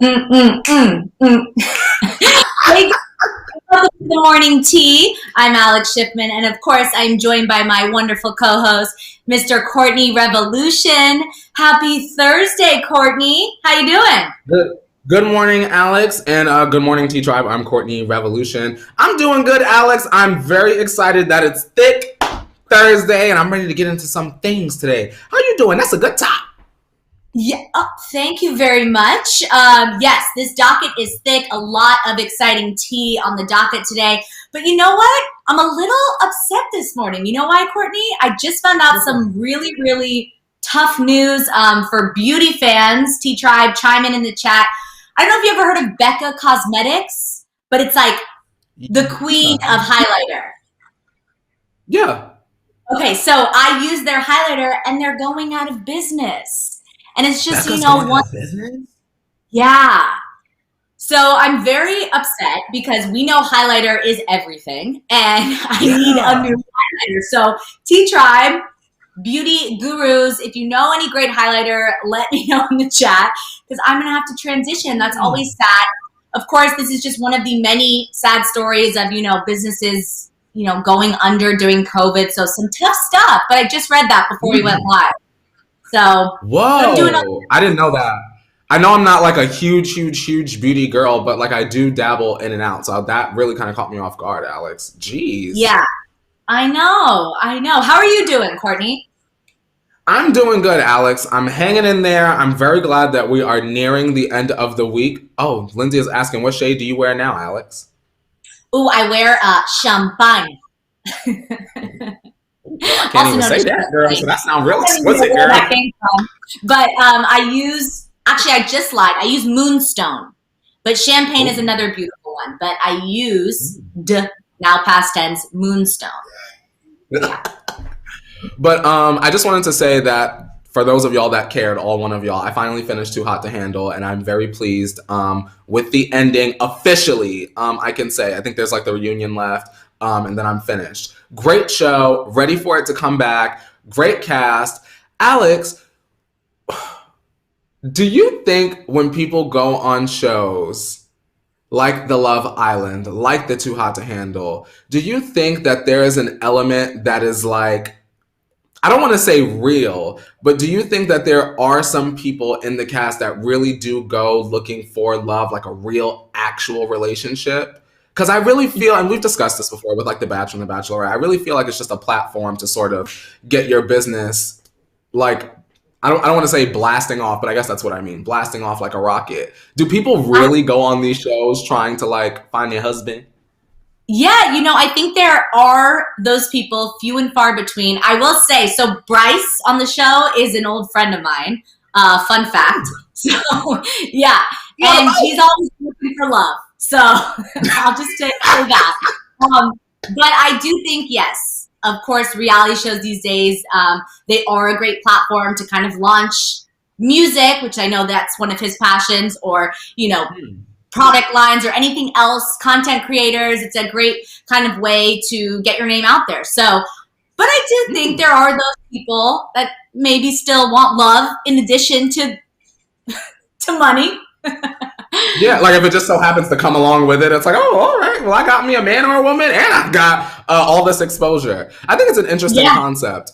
Mm, mm, mm, mm. Hey, welcome to the morning tea. I'm Alex Schiffman, and of course, I'm joined by my wonderful co-host, Mr. Courtney Revolution. Happy Thursday, Courtney. How you doing? Good, good morning, Alex, and good morning, T Tribe. I'm Courtney Revolution. I'm doing good, Alex. I'm very excited that it's thick Thursday, and I'm ready to get into some things today. How you doing? That's a good top. Yeah, thank you very much. Yes, this docket is thick. A lot of exciting tea on the docket today. But you know what? I'm a little upset this morning. You know why, Courtney? I just found out some really, really tough news for beauty fans. T Tribe, chime in the chat. I don't know if you ever heard of Becca Cosmetics, but it's like the queen Yeah. of highlighter. Yeah. Okay, so I use their highlighter and they're going out of business. And it's just, Becca's going one. out of business? Yeah. So I'm very upset because we know highlighter is everything and I need a Yeah. new highlighter. So T Tribe, beauty gurus, if you know any great highlighter, let me know in the chat because I'm going to have to transition. That's always sad. Of course, this is just one of the many sad stories of, businesses, going under during COVID. So some tough stuff, but I just read that before we went live. So, but I'm doing Whoa. I didn't know that. I know I'm not like a huge, huge, huge beauty girl, but like I do dabble in and out. So that really kind of caught me off guard, Alex. Jeez. yeah. I know. I know. How are you doing, Courtney? I'm doing good, Alex. I'm hanging in there. I'm very glad that we are nearing the end of the week. Oh, Lindsay is asking, what shade do you wear now, Alex? Ooh, I wear champagne. I can't Also even known say as that, girl. So champagne. that sounds real I don't even know explicit, where girl. that came from. But I just lied. I use moonstone. But champagne is Ooh. another beautiful one. But I use, now past tense, moonstone. Yeah. But I just wanted to say that for those of y'all that cared, all one of y'all, I finally finished Too Hot to Handle, and I'm very pleased with the ending officially. I can say I think there's like the reunion left, and then I'm finished. Great show, ready for it to come back. Great cast, Alex. Do you think when people go on shows like The Love Island, like the Too Hot to Handle, do you think that there is an element that is like I don't want to say real, but do you think that there are some people in the cast that really do go looking for love, like a real, actual relationship? Because I really feel, and we've discussed this before with like The Bachelor and The Bachelorette, I really feel like it's just a platform to sort of get your business, like, I don't want to say blasting off, but I guess that's what I mean, blasting off like a rocket. Do people I really go on these shows trying to like find their husband? Yeah, I think there are those people, few and far between. I will say, so Bryce on the show is an old friend of mine. Fun fact. So, yeah, and he's always looking for love. So I'll just say that. But I do think, yes, of course, reality shows these days, they are a great platform to kind of launch music, which I know that's one of his passions, or, product lines or anything else, content creators. It's a great kind of way to get your name out there. So, but I do think there are those people that maybe still want love in addition to money. Yeah, like if it just so happens to come along with it, it's like, oh, all right, well, I got me a man or a woman, and I've got all this exposure. I think it's an interesting Yeah. concept,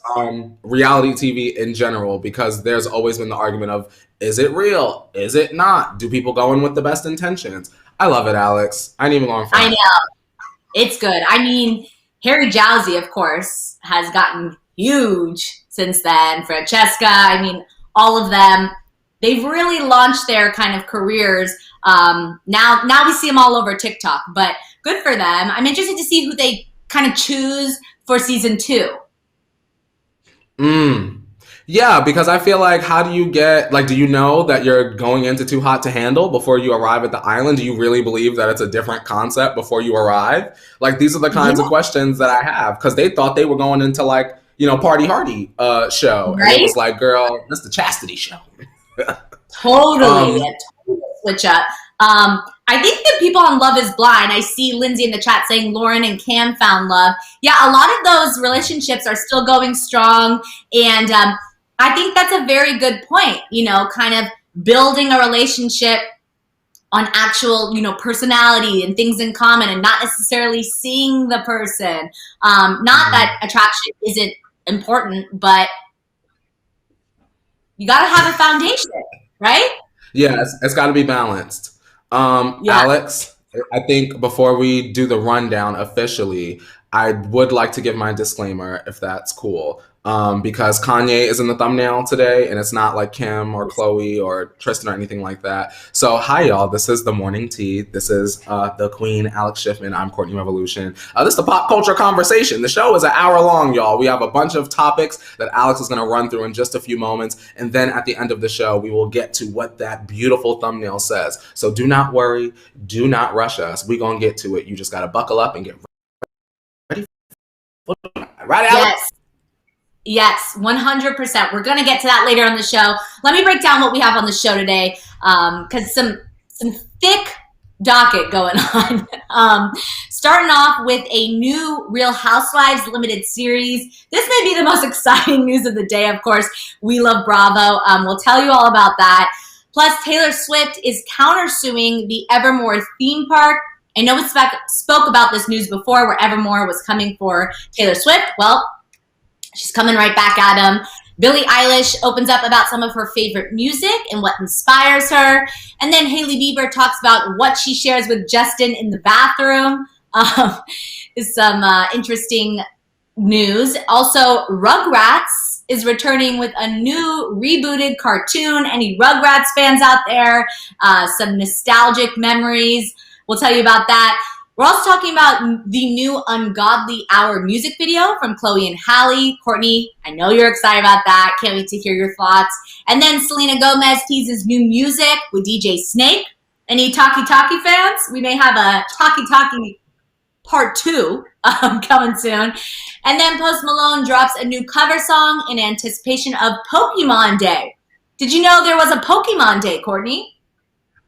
reality TV in general, because there's always been the argument of, is it real? Is it not? Do people go in with the best intentions? I love it, Alex. I ain't even going I front. know. It's good. I mean, Harry Jowsey, of course, has gotten huge since then. Francesca, I mean, all of them. They've really launched their kind of careers. Now we see them all over TikTok, but good for them. I'm interested to see who they kind of choose for season 2. Mm. Yeah, because I feel like how do you get like do you know that you're going into Too Hot to Handle before you arrive at the island? Do you really believe that it's a different concept before you arrive? Like these are the kinds of Yeah, questions that I have because they thought they were going into like, Party Hardy show and it right? was like, girl, that's the chastity show. Totally. A um total switch up. I think the people on Love is Blind, I see Lindsay in the chat saying Lauren and Cam found love. Yeah, a lot of those relationships are still going strong. And I think that's a very good point, kind of building a relationship actual, personality and things in common, and not necessarily seeing the person. Not that attraction isn't important, but you got to have a foundation, right? Yeah, it's got to be balanced. Yeah. Alex, I think before we do the rundown officially, I would like to give my disclaimer, if that's cool. Because Kanye is in the thumbnail today, and it's not like Kim or Chloe or Tristan or anything like that. So, hi, y'all. This is the Morning Tea. This is the Queen, Alex Schiffman. I'm Courtney Revolution. This is the pop culture conversation. The show is an hour long, y'all. We have a bunch of topics that Alex is going to run through in just a few moments. And then at the end of the show, we will get to what that beautiful thumbnail says. So, do not worry. Do not rush us. We're going to get to it. You just got to buckle up and get ready. Right, Alex? Yes. Yes, 100%. We're going to get to that later on the show. Let me break down what we have on the show today, because some thick docket going on. Starting off with a new Real Housewives limited series. This may be the most exciting news of the day, of course. We love Bravo. We'll tell you all about that. Plus, Taylor Swift is countersuing the Evermore theme park. I know we spoke about this news before, where Evermore was coming for Taylor Swift. Well, she's coming right back at him. Billie Eilish opens up about some of her favorite music and what inspires her. And then Hailey Bieber talks about what she shares with Justin in the bathroom. Is some interesting news. Also, Rugrats is returning with a new rebooted cartoon. Any Rugrats fans out there? Some nostalgic memories. We'll tell you about that. We're also talking about the new Ungodly Hour music video from Chloe and Halle. Courtney, I know you're excited about that. Can't wait to hear your thoughts. And then Selena Gomez teases new music with DJ Snake. Any Talkie Talkie fans? We may have a Talkie Talkie Part 2 coming soon. And then Post Malone drops a new cover song in anticipation of Pokemon Day. Did you know there was a Pokemon Day, Courtney?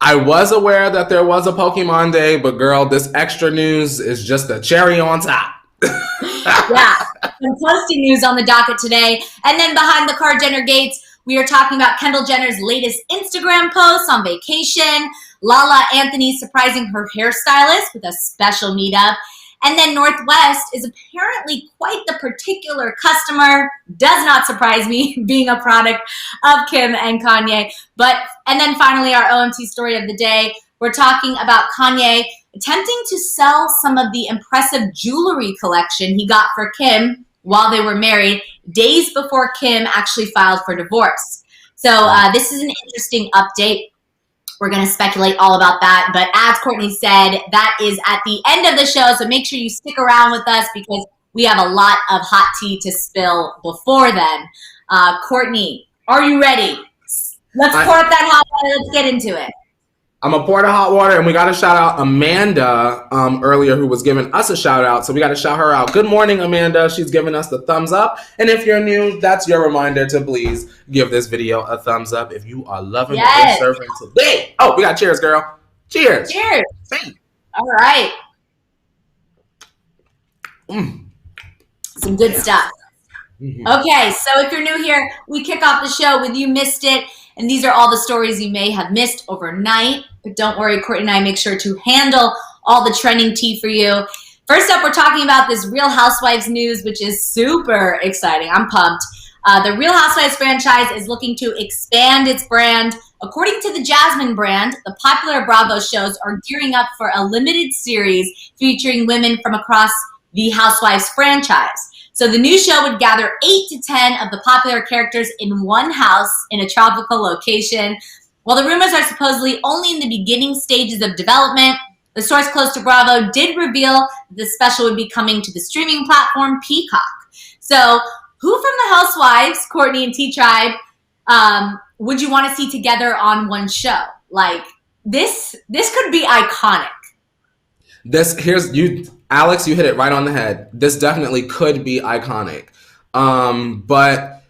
I was aware that there was a Pokemon Day, but girl, this extra news is just a cherry on top. Yeah, some toasty news on the docket today. And then behind the Kar Jenner gates, we are talking about Kendall Jenner's latest Instagram posts on vacation, Lala Anthony surprising her hairstylist with a special meetup, and then Northwest is apparently quite the particular customer. Does not surprise me, being a product of Kim and Kanye. And then finally, our OMT story of the day. We're talking about Kanye attempting to sell some of the impressive jewelry collection he got for Kim while they were married, days before Kim actually filed for divorce. So this is an interesting update. We're going to speculate all about that. But as Courtney said, that is at the end of the show. So make sure you stick around with us because we have a lot of hot tea to spill before then. Courtney, are you ready? Let's pour up that hot water. Let's get into it. I'm going to pour the hot water, and we got to shout out Amanda earlier, who was giving us a shout out. So we got to shout her out. Good morning, Amanda. She's giving us the thumbs up. And if you're new, that's your reminder to please give this video a thumbs up if you are loving what we're serving today. Oh, we got cheers, girl. Cheers. Cheers. Same. All right. Some good stuff. Mm-hmm. Okay, so if you're new here, we kick off the show with You Missed It. And these are all the stories you may have missed overnight. But don't worry, Courtney and I make sure to handle all the trending tea for you. First up, we're talking about this Real Housewives news, which is super exciting. I'm pumped. The Real Housewives franchise is looking to expand its brand. According to the Jasmine brand, the popular Bravo shows are gearing up for a limited series featuring women from across the Housewives franchise. So the new show would gather 8 to 10 of the popular characters in one house in a tropical location. While the rumors are supposedly only in the beginning stages of development, the source close to Bravo did reveal the special would be coming to the streaming platform Peacock. So who from the Housewives, Courtney and T-Tribe, would you want to see together on one show? Like, this could be iconic. Alex, you hit it right on the head. This definitely could be iconic. But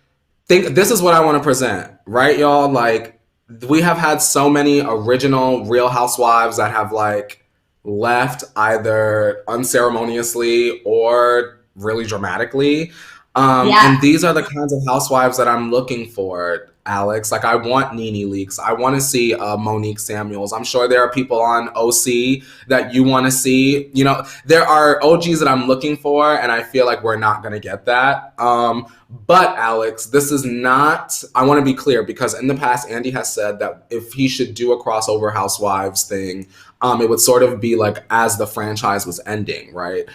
this is what I want to present, right, y'all? Like, we have had so many original Real Housewives that have, like, left either unceremoniously or really dramatically. And these are the kinds of housewives that I'm looking for. Alex. Like, I want Nene Leakes. I want to see Monique Samuels. I'm sure there are people on OC that you want to see. You know, there are OGs that I'm looking for, and I feel like we're not going to get that. But Alex, this is not, I want to be clear, because in the past, Andy has said that if he should do a crossover Housewives thing, it would sort of be like as the franchise was ending, right?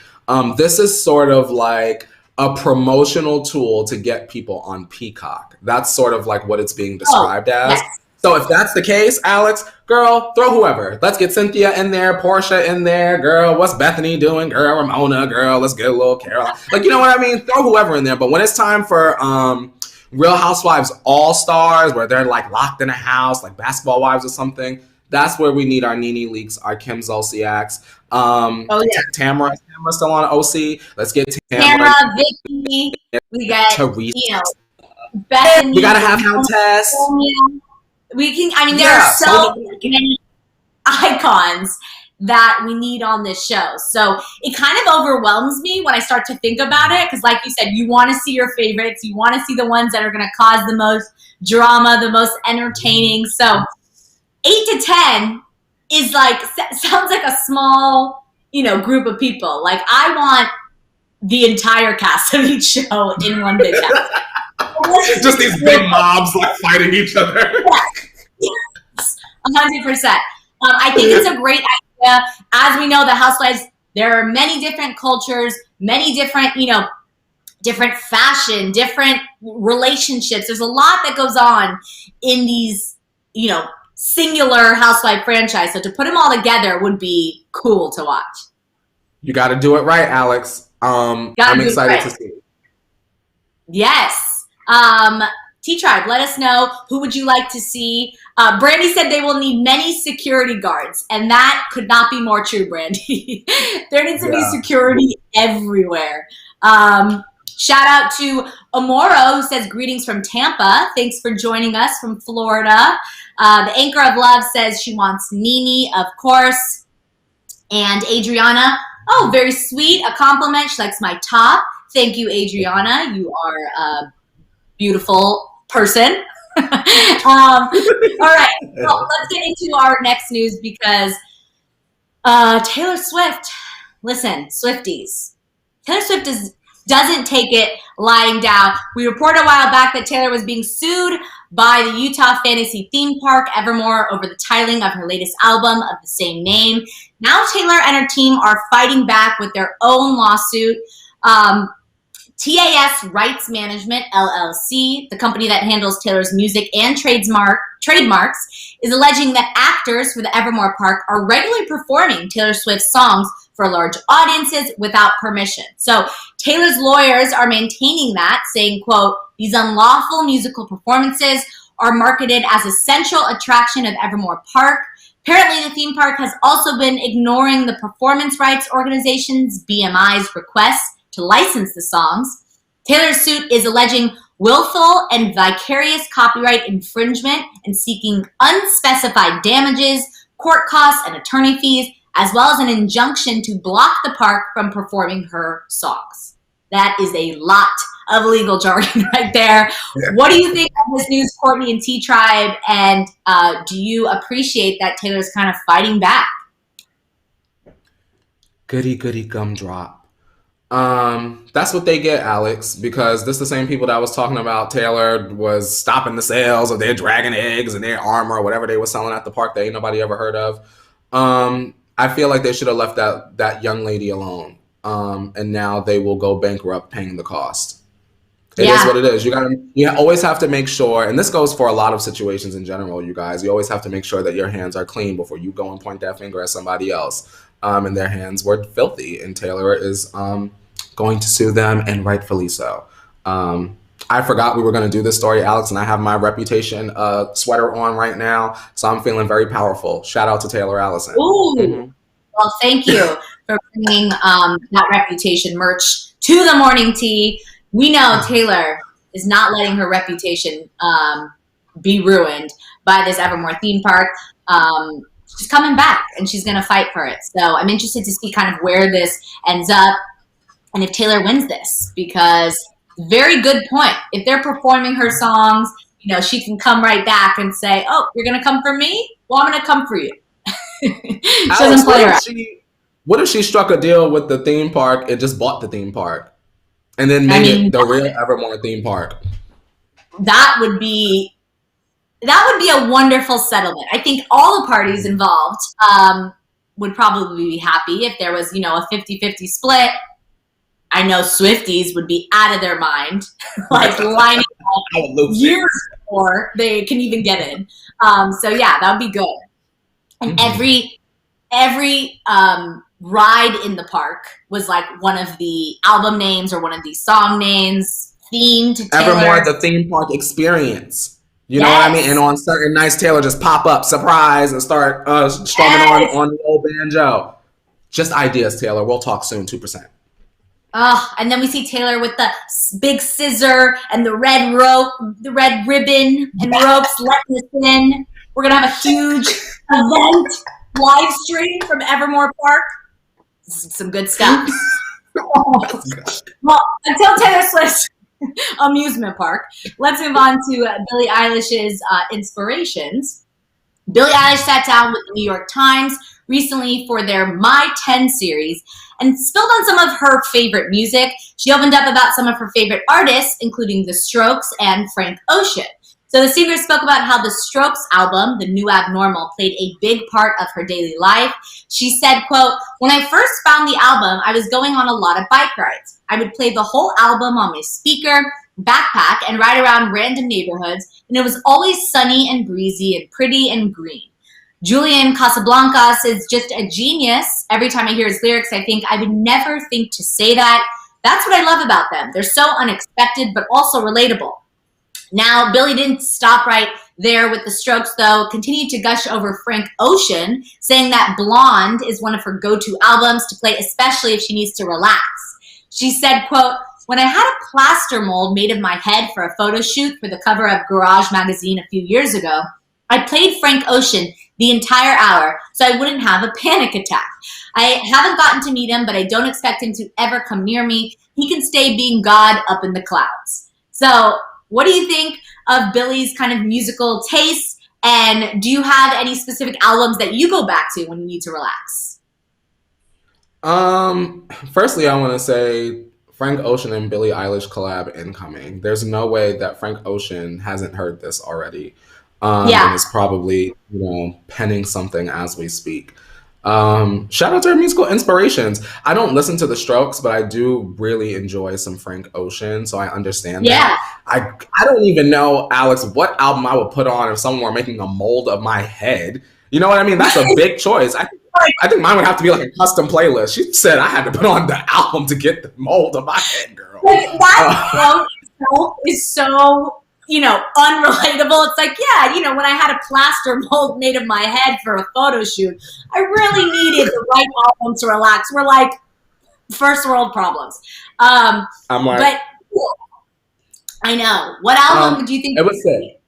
This is sort of like a promotional tool to get people on Peacock. That's sort of like what it's being described as. Yes. So if that's the case, Alex, girl, throw whoever. Let's get Cynthia in there, Portia in there, girl. What's Bethany doing? Girl, Ramona, girl. Let's get a little Carol. Like, you know what I mean? Throw whoever in there. But when it's time for Real Housewives All-Stars, where they're like locked in a house, like Basketball Wives or something, that's where we need our Nene Leakes, our Kim Zolciaks. Tamara still on OC. Let's get Tamara, Vicky. We got Teresa. You know, Bethany. We gotta have Countess. We can. I mean, there are so many icons that we need on this show. So it kind of overwhelms me when I start to think about it, because, like you said, you want to see your favorites. You want to see the ones that are going to cause the most drama, the most entertaining. So 8 to 10 is like, sounds like a small, you know, group of people. Like, I want the entire cast of each show in one big cast. Just these big mobs like fighting each other. Yes, 100%. I think it's a great idea. As we know, the Housewives, there are many different cultures, many different, you know, different fashion, different relationships. There's a lot that goes on in these, you know, singular Housewife franchise. So to put them all together would be cool to watch. You got to do it right, Alex. I'm excited to see. Yes. T-Tribe, let us know, who would you like to see? Brandy said they will need many security guards, and that could not be more true, Brandy. There needs to be security everywhere. Shout out to Amoro, who says greetings from Tampa. Thanks for joining us from Florida. The Anchor of Love says she wants Nene, of course. And Adriana, oh, very sweet. A compliment. She likes my top. Thank you, Adriana. You are a beautiful person. All right. Well, let's get into our next news, because Taylor Swift, listen, Swifties. Taylor Swift doesn't take it lying down. We reported a while back that Taylor was being sued by the Utah fantasy theme park Evermore over the titling of her latest album of the same name. Now Taylor and her team are fighting back with their own lawsuit. TAS Rights Management, LLC, the company that handles Taylor's music and trademarks, is alleging that actors for the Evermore Park are regularly performing Taylor Swift songs for large audiences without permission. So Taylor's lawyers are maintaining that, saying, quote, these unlawful musical performances are marketed as a central attraction of Evermore Park. Apparently, the theme park has also been ignoring the performance rights organization's BMI's requests to license the songs. Taylor's suit is alleging willful and vicarious copyright infringement and seeking unspecified damages, court costs, and attorney fees, as well as an injunction to block the park from performing her songs. That is a lot of legal jargon right there. Yeah. What do you think of this news, Courtney and T-Tribe? And do you appreciate that Taylor's kind of fighting back? Goody, goody, gumdrop. That's what they get, Alex, because this is the same people that was talking about Taylor was stopping the sales of their dragon eggs and their armor or whatever they were selling at the park that ain't nobody ever heard of. I feel like they should have left that young lady alone. And now they will go bankrupt paying the cost. It is what it is. You always have to make sure, and this goes for a lot of situations in general, you guys, you always have to make sure that your hands are clean before you go and point that finger at somebody else. And their hands were filthy, and Taylor is going to sue them, and rightfully so. I forgot we were going to do this story, Alex, and I have my Reputation sweater on right now, so I'm feeling very powerful. Shout out to Taylor Allison. Ooh, well, thank you for bringing that Reputation merch to the morning tea. We know Taylor is not letting her reputation be ruined by this Evermore theme park. She's coming back, and she's going to fight for it. So I'm interested to see kind of where this ends up and if Taylor wins this, because very good point. If they're performing her songs, she can come right back and say, "Oh, you're gonna come for me? Well, I'm gonna come for you." She Alex, doesn't play around. what if she struck a deal with the theme park and just bought the theme park and then I made mean, it the real Evermore theme park? that would be a wonderful settlement. I think all the parties involved would probably be happy if there was, a 50-50 split. I know Swifties would be out of their mind, like lining up years before they can even get in. So yeah, that would be good. And every ride in the park was like one of the album names or one of these song names themed to Taylor. Evermore, the theme park experience. You know what I mean? And on certain nights, Taylor just pop up, surprise, and start strumming on the old banjo. Just ideas, Taylor. We'll talk soon, 2%. And then we see Taylor with the big scissor and the red rope, the red ribbon and ropes letting us in. We're going to have a huge event live stream from Evermore Park. Some good stuff. Well, until Taylor Swift's amusement park, let's move on to Billie Eilish's inspirations. Billie Eilish sat down with the New York Times recently for their My 10 series and spilled on some of her favorite music. She opened up about some of her favorite artists, including The Strokes and Frank Ocean. So the singer spoke about how the Strokes album, The New Abnormal, played a big part of her daily life. She said, quote, "When I first found the album, I was going on a lot of bike rides. I would play the whole album on my speaker, backpack, and ride around random neighborhoods, and it was always sunny and breezy and pretty and green. Julian Casablancas is just a genius. Every time I hear his lyrics, I think I would never think to say that. That's what I love about them. They're so unexpected, but also relatable." Now, Billie didn't stop right there with the Strokes, though, continued to gush over Frank Ocean, saying that Blonde is one of her go-to albums to play, especially if she needs to relax. She said, quote, "When I had a plaster mold made of my head for a photo shoot for the cover of Garage magazine a few years ago, I played Frank Ocean the entire hour so I wouldn't have a panic attack. I haven't gotten to meet him, but I don't expect him to ever come near me. He can stay being God up in the clouds." So what do you think of Billie's kind of musical taste? And do you have any specific albums that you go back to when you need to relax? Firstly, I want to say Frank Ocean and Billie Eilish collab incoming. There's no way that Frank Ocean hasn't heard this already. And is probably, penning something as we speak. Shout out to her musical inspirations. I don't listen to the Strokes, but I do really enjoy some Frank Ocean, so I understand that. I don't even know, Alex, what album I would put on if someone were making a mold of my head. You know what I mean? That's a big choice. I think mine would have to be like a custom playlist. She said I had to put on the album to get the mold of my head, girl. That quote is so unrelatable. It's like, when I had a plaster mold made of my head for a photo shoot, I really needed the right album to relax. We're like first world problems. I'm like, but I know. What album do you think it was sick?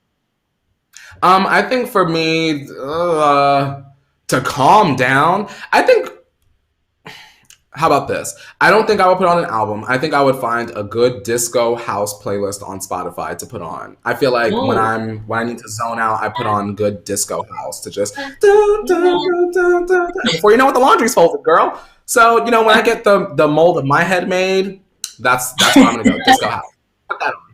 I think for me, to calm down, how about this? I don't think I would put on an album. I think I would find a good disco house playlist on Spotify to put on. I feel like when I need to zone out, I put on good disco house to just before you know what, the laundry's folded, girl. So when I get the mold of my head made, that's where I'm gonna go. Disco house. Put that on.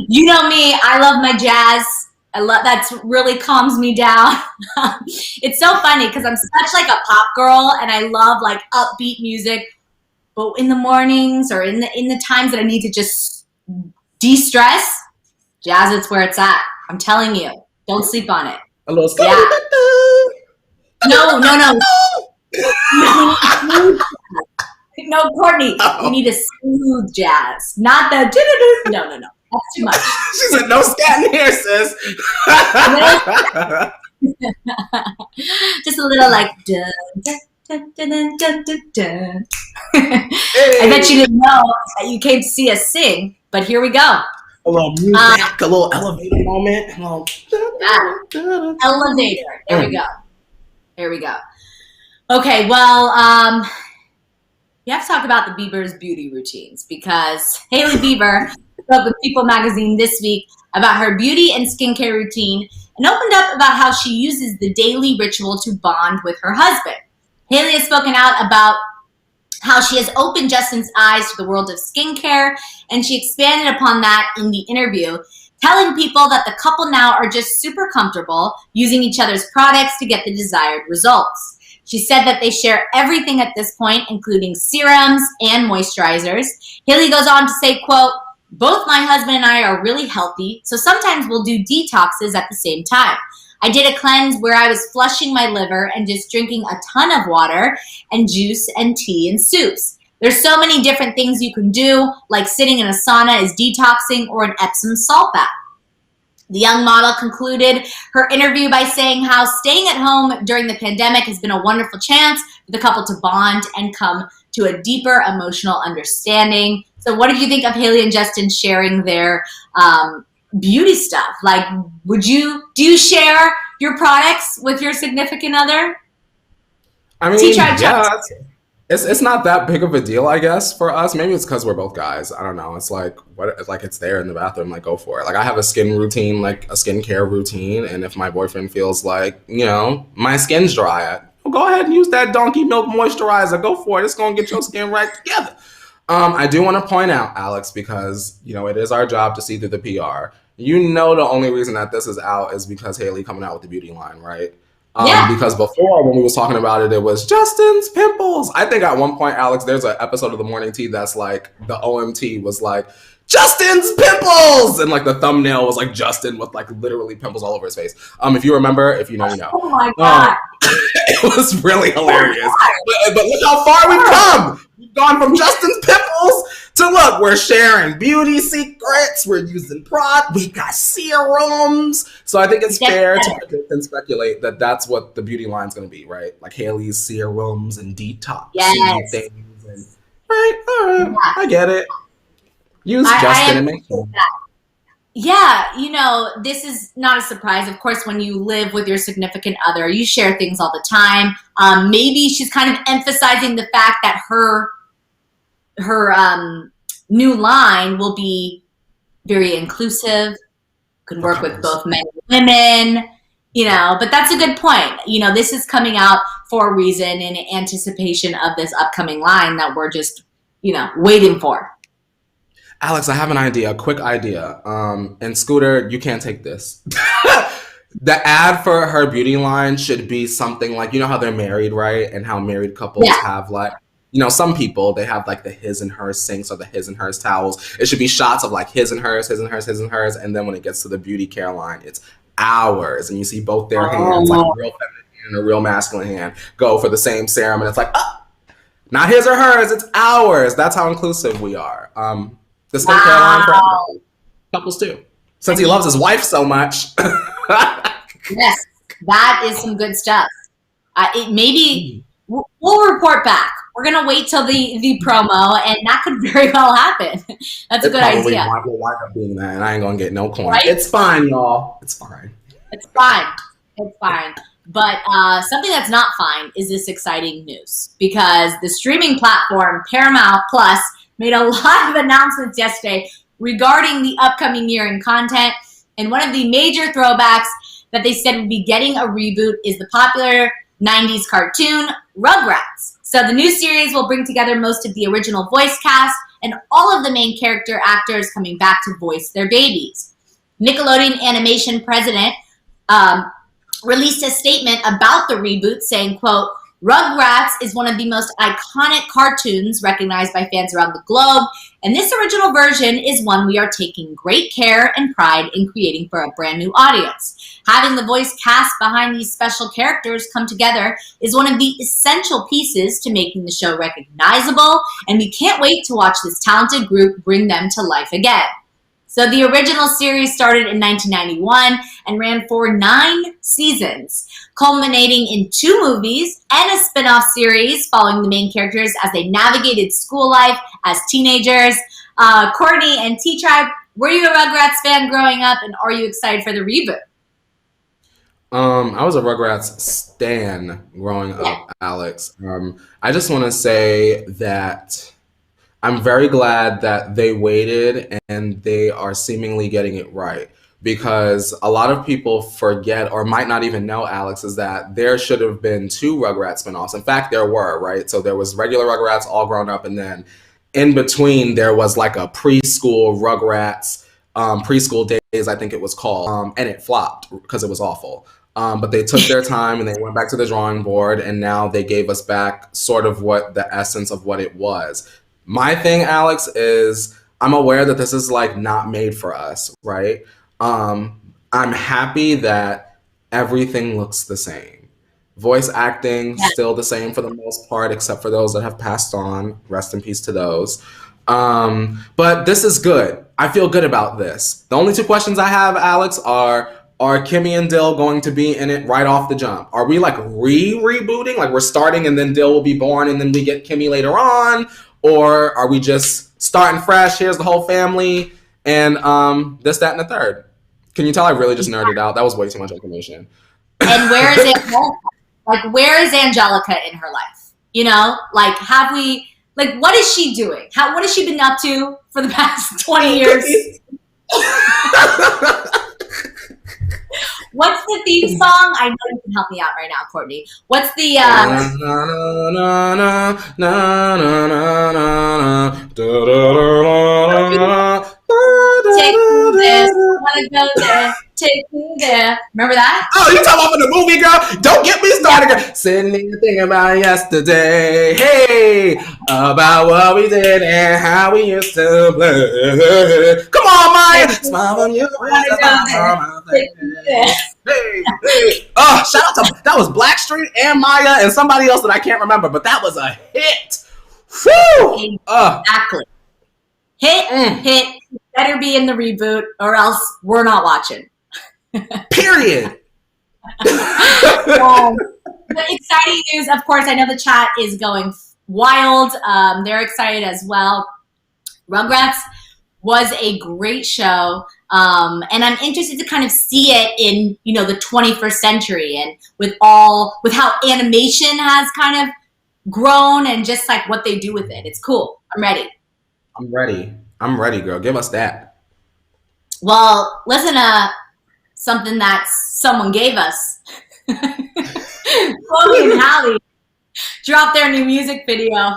You know me, I love my jazz. That's really calms me down. It's so funny because I'm such like a pop girl and I love like upbeat music. But in the mornings or in the times that I need to just de-stress, jazz is where it's at. I'm telling you, don't sleep on it. A little No. No, Courtney, you need a smooth jazz, not the no. That's too much. She said, "No scatting here, sis." Just a little like dun, dun, dun, dun, dun, dun, dun. Hey. I bet you didn't know that you came to see us sing, but here we go. A little music, a little elevator moment. Elevator. There we go. Okay, well, you have to talk about the Bieber's beauty routines because Hailey Bieber spoke with People magazine this week about her beauty and skincare routine and opened up about how she uses the daily ritual to bond with her husband. Hailey has spoken out about how she has opened Justin's eyes to the world of skincare, and she expanded upon that in the interview, telling people that the couple now are just super comfortable using each other's products to get the desired results. She said that they share everything at this point, including serums and moisturizers. Hailey goes on to say, quote, both my husband and I are really healthy, so sometimes we'll do detoxes at the same time. I did a cleanse where I was flushing my liver and just drinking a ton of water and juice and tea and soups. There's so many different things you can do, like sitting in a sauna is detoxing or an Epsom salt bath. The young model concluded her interview by saying how staying at home during the pandemic has been a wonderful chance for the couple to bond and come to a deeper emotional understanding. So what did you think of Hailey and Justin sharing their beauty stuff? Like, do you share your products with your significant other? I mean, yeah, it's not that big of a deal, I guess, for us. Maybe it's because we're both guys. I don't know. It's like it's there in the bathroom. Like, go for it. Like, I have a skin routine, like a skincare routine, and if my boyfriend feels like, my skin's dry, well, go ahead and use that donkey milk moisturizer. Go for it. It's gonna get your skin right together. I do want to point out, Alex, because it is our job to see through the PR. The only reason that this is out is because Hailey coming out with the beauty line, right? Yeah. Because before, when we was talking about it, it was Justin's pimples. I think at one point, Alex, there's an episode of The Morning Tea that's like, the OMT was like, Justin's pimples! And like the thumbnail was like Justin with like literally pimples all over his face. If you remember, if you know, you know. Oh my God. It was really hilarious. But look how far we've come. We've gone from Justin's pimples to look, we're sharing beauty secrets. We're using we got serums. So I think it's fair to predict and speculate that that's what the beauty line's going to be, right? Like Hailey's serums and detox things. And, right, all right, yeah. I get it. Use Justin and make sense. Yeah, this is not a surprise. Of course, when you live with your significant other, you share things all the time. Maybe she's kind of emphasizing the fact that her new line will be very inclusive, could work with both men and women, but that's a good point. This is coming out for a reason in anticipation of this upcoming line that we're just, waiting for. Alex, I have an idea, a quick idea. And Scooter, you can't take this. The ad for her beauty line should be something like, how they're married, right? And how married couples have like, some people, they have like the his and hers sinks or the his and hers towels. It should be shots of like his and hers, his and hers, his and hers. And then when it gets to the beauty care line, it's ours. And you see both their hands, like a real feminine hand and a real masculine hand, go for the same serum. And it's like, not his or hers, it's ours. That's how inclusive we are. The skincare line for everybody. Couples too. Since he loves his wife so much. Yes, that is some good stuff. We'll report back. We're gonna wait till the promo, and that could very well happen. That's a good idea. Will wind up being that, and I ain't gonna get no coin. Right? It's fine, y'all. It's fine. It's fine. It's fine. But something that's not fine is this exciting news, because the streaming platform Paramount Plus made a lot of announcements yesterday regarding the upcoming year in content. And one of the major throwbacks that they said would be getting a reboot is the popular 90s cartoon Rugrats. So the new series will bring together most of the original voice cast and all of the main character actors coming back to voice their babies. Nickelodeon Animation president released a statement about the reboot saying, quote, Rugrats is one of the most iconic cartoons recognized by fans around the globe, and this original version is one we are taking great care and pride in creating for a brand new audience. Having the voice cast behind these special characters come together is one of the essential pieces to making the show recognizable, and we can't wait to watch this talented group bring them to life again. So the original series started in 1991 and ran for 9 seasons, culminating in 2 movies and a spin-off series following the main characters as they navigated school life as teenagers. Courtney and T-Tribe, were you a Rugrats fan growing up, and are you excited for the reboot? I was a Rugrats stan growing up, Alex. I just want to say that I'm very glad that they waited and they are seemingly getting it right. Because a lot of people forget or might not even know, Alex, is that there should have been two Rugrats spinoffs. In fact, there were, right? So there was regular Rugrats all grown up, and then in between there was like a preschool Rugrats, preschool days, I think it was called, and it flopped because it was awful. But they took their time and they went back to the drawing board, and now they gave us back sort of what the essence of what it was. My thing, Alex, is I'm aware that this is like not made for us, right? I'm happy that everything looks the same. Voice acting Yeah. still the same for the most part, except for those that have passed on. Rest in peace to those. But this is good. I feel good about this. The only two questions I have, Alex, are Kimmy and Dill going to be in it right off the jump? Are we like rebooting? Like we're starting and then Dill will be born and then we get Kimmy later on? Or are we just starting fresh? Here's the whole family and this, that, and the third. Can you tell I really just nerded out? That was way too much information. And where is Angelica? Like, where is Angelica in her life? You know, like, have we, like, what is she doing? What has she been up to for the past 20 years? What's the theme song? I know you can help me out right now, Courtney. What's the take me there, wanna go there, take me there. Remember that? Oh, you talking about the movie, girl? Don't get me started, girl. Sitting there thinking about yesterday. Hey, about what we did and how we used to play. Come on, Maya. Smile on your face. Hey, hey. Oh, shout out to that was Blackstreet and Maya and somebody else that I can't remember, but that was a hit. Whew. Exactly. Hit. Better be in the reboot, or else we're not watching. Period. But exciting news, of course. I know the chat is going wild. They're excited as well. Rugrats was a great show. And I'm interested to kind of see it in, you know, the 21st century and with how animation has kind of grown and just like what they do with it. It's cool. I'm ready. I'm ready, girl. Give us that. Well, listen to something that someone gave us. Chloe and Halle dropped their new music video.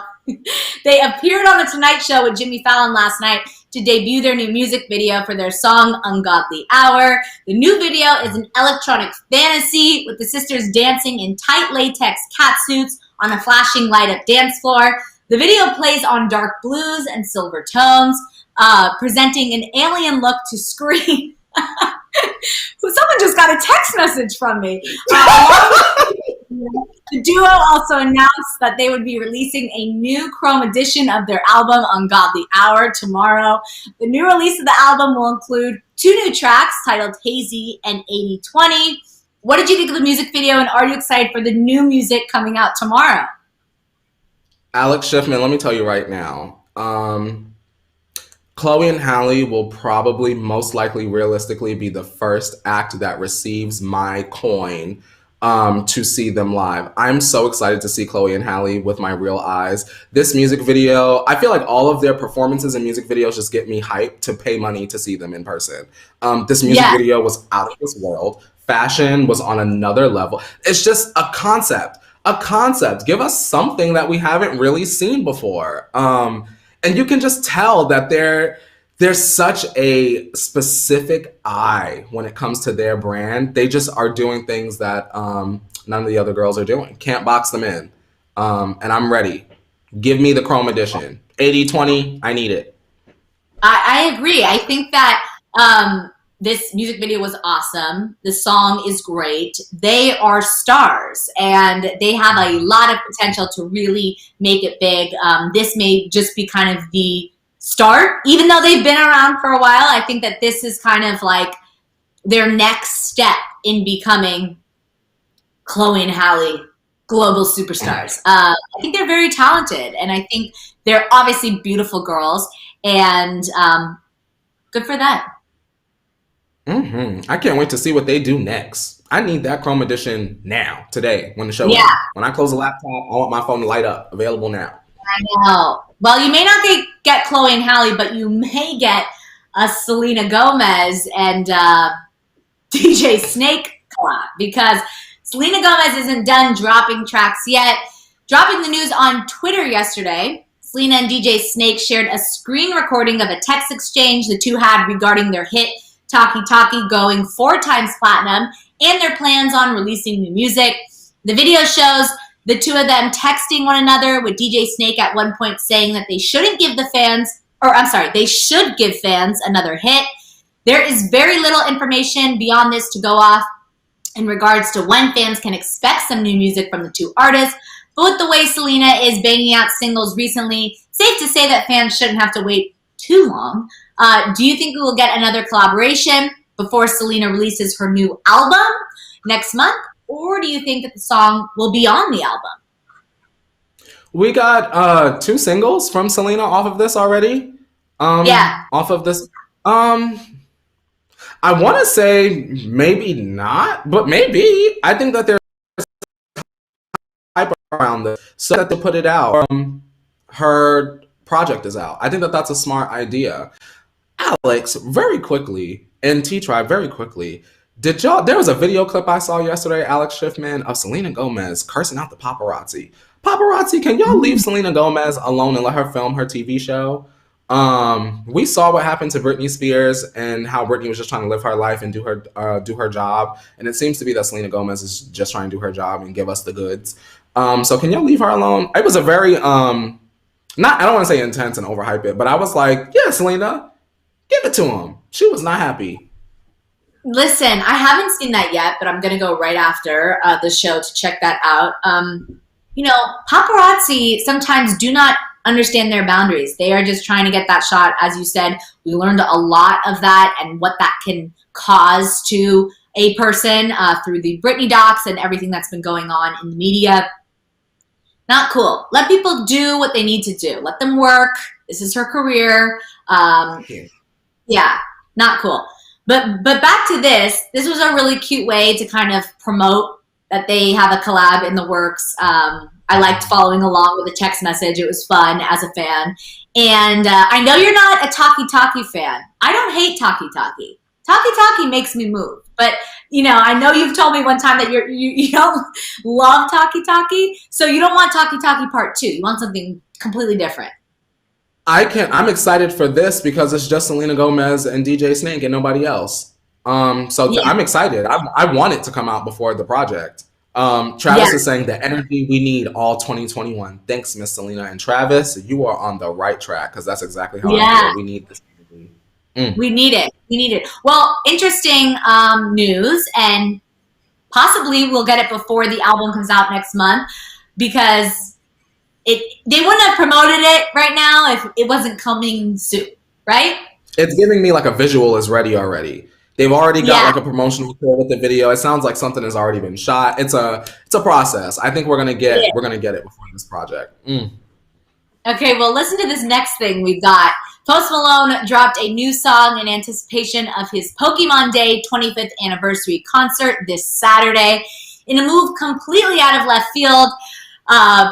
They appeared on The Tonight Show with Jimmy Fallon last night to debut their new music video for their song Ungodly Hour. The new video is an electronic fantasy with the sisters dancing in tight latex catsuits on a flashing light-up dance floor. The video plays on dark blues and silver tones, presenting an alien look to screen. Someone just got a text message from me. The duo also announced that they would be releasing a new chrome edition of their album Ungodly Hour tomorrow. The new release of the album will include 2 new tracks titled Hazy and 80/20. What did you think of the music video, and are you excited for the new music coming out tomorrow? Alex Schiffman, let me tell you right now. Chloe and Halle will probably most likely realistically be the first act that receives my coin to see them live. I'm so excited to see Chloe and Halle with my real eyes. This music video, I feel like all of their performances and music videos just get me hyped to pay money to see them in person. This music video was out of this world. Fashion was on another level. It's just a concept. Give us something that we haven't really seen before. And you can just tell that there's such a specific eye when it comes to their brand. They just are doing things that none of the other girls are doing. Can't box them in. And I'm ready. Give me the chrome edition. 80/20, I need it. I agree. I think that this music video was awesome. The song is great. They are stars, and they have a lot of potential to really make it big. This may just be kind of the start, even though they've been around for a while. I think that this is kind of like their next step in becoming Chloe and Halle global superstars. I think they're very talented, and I think they're obviously beautiful girls, and good for them. I can't wait to see what they do next. I need that Chrome edition now, today, when the show Yeah. ends. When I close the laptop, I want my phone to light up. Available now. I know. Well, you may not get Chloe and Halle, but you may get a Selena Gomez and DJ Snake collab, because Selena Gomez isn't done dropping tracks yet. Dropping the news on Twitter yesterday, Selena and DJ Snake shared a screen recording of a text exchange the two had regarding their hit Talkie Talkie going 4 times platinum and their plans on releasing new music. The video shows the two of them texting one another, with DJ Snake at one point saying that they shouldn't give they should give fans another hit. There is very little information beyond this to go off in regards to when fans can expect some new music from the two artists. But with the way Selena is banging out singles recently, safe to say that fans shouldn't have to wait too long. Do you think we will get another collaboration before Selena releases her new album next month? Or do you think that the song will be on the album? We got 2 singles from Selena off of this already. Yeah. Off of this. I want to say maybe not, but maybe. I think that there's hype around this, so that they put it out. Her project is out. I think that that's a smart idea. Alex, very quickly, and T-Tribe, very quickly, there was a video clip I saw yesterday, Alex Schiffman, of Selena Gomez cursing out the paparazzi. Paparazzi, can y'all leave Selena Gomez alone and let her film her TV show? We saw what happened to Britney Spears and how Britney was just trying to live her life and do her job. And it seems to be that Selena Gomez is just trying to do her job and give us the goods. So can y'all leave her alone? It was a very, I don't want to say intense and overhype it, but I was like, yeah, Selena, give it to him. She was not happy. Listen, I haven't seen that yet, but I'm going to go right after the show to check that out. Paparazzi sometimes do not understand their boundaries. They are just trying to get that shot. As you said, we learned a lot of that and what that can cause to a person through the Britney docs and everything that's been going on in the media. Not cool. Let people do what they need to do. Let them work. This is her career. Yeah, not cool. But back to this. This was a really cute way to kind of promote that they have a collab in the works. I liked following along with the text message. It was fun as a fan. And I know you're not a Talkie Talkie fan. I don't hate Talkie Talkie. Talkie Talkie makes me move. But, I know you've told me one time that you don't love Talkie Talkie. So you don't want Talkie Talkie Part 2. You want something completely different. I'm excited for this because it's just Selena Gomez and DJ Snake and nobody else. I'm excited. I want it to come out before the project. Travis is saying the energy we need all 2021. Thanks, Miss Selena. And Travis, you are on the right track because that's exactly how I feel. We need this energy. We need it. Well, interesting news, and possibly we'll get it before the album comes out next month, because they wouldn't have promoted it right now if it wasn't coming soon, right? It's giving me like a visual is ready already. They've already got like a promotional tour with the video. It sounds like something has already been shot. It's a process. I think we're gonna get it before this project. Okay, well, listen to this next thing we've got. Post Malone dropped a new song in anticipation of his Pokemon Day 25th anniversary concert this Saturday. In a move completely out of left field,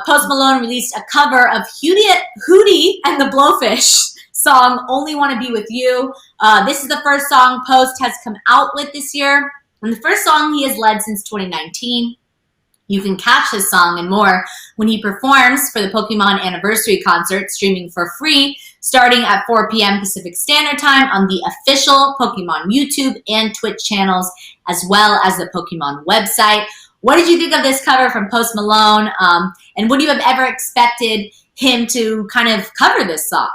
Post Malone released a cover of Hootie and the Blowfish song, Only Want to Be With You. This is the first song Post has come out with this year, and the first song he has led since 2019. You can catch this song and more when he performs for the Pokemon Anniversary Concert, streaming for free, starting at 4 p.m. Pacific Standard Time on the official Pokemon YouTube and Twitch channels, as well as the Pokemon website. What did you think of this cover from Post Malone? And would you have ever expected him to kind of cover this song?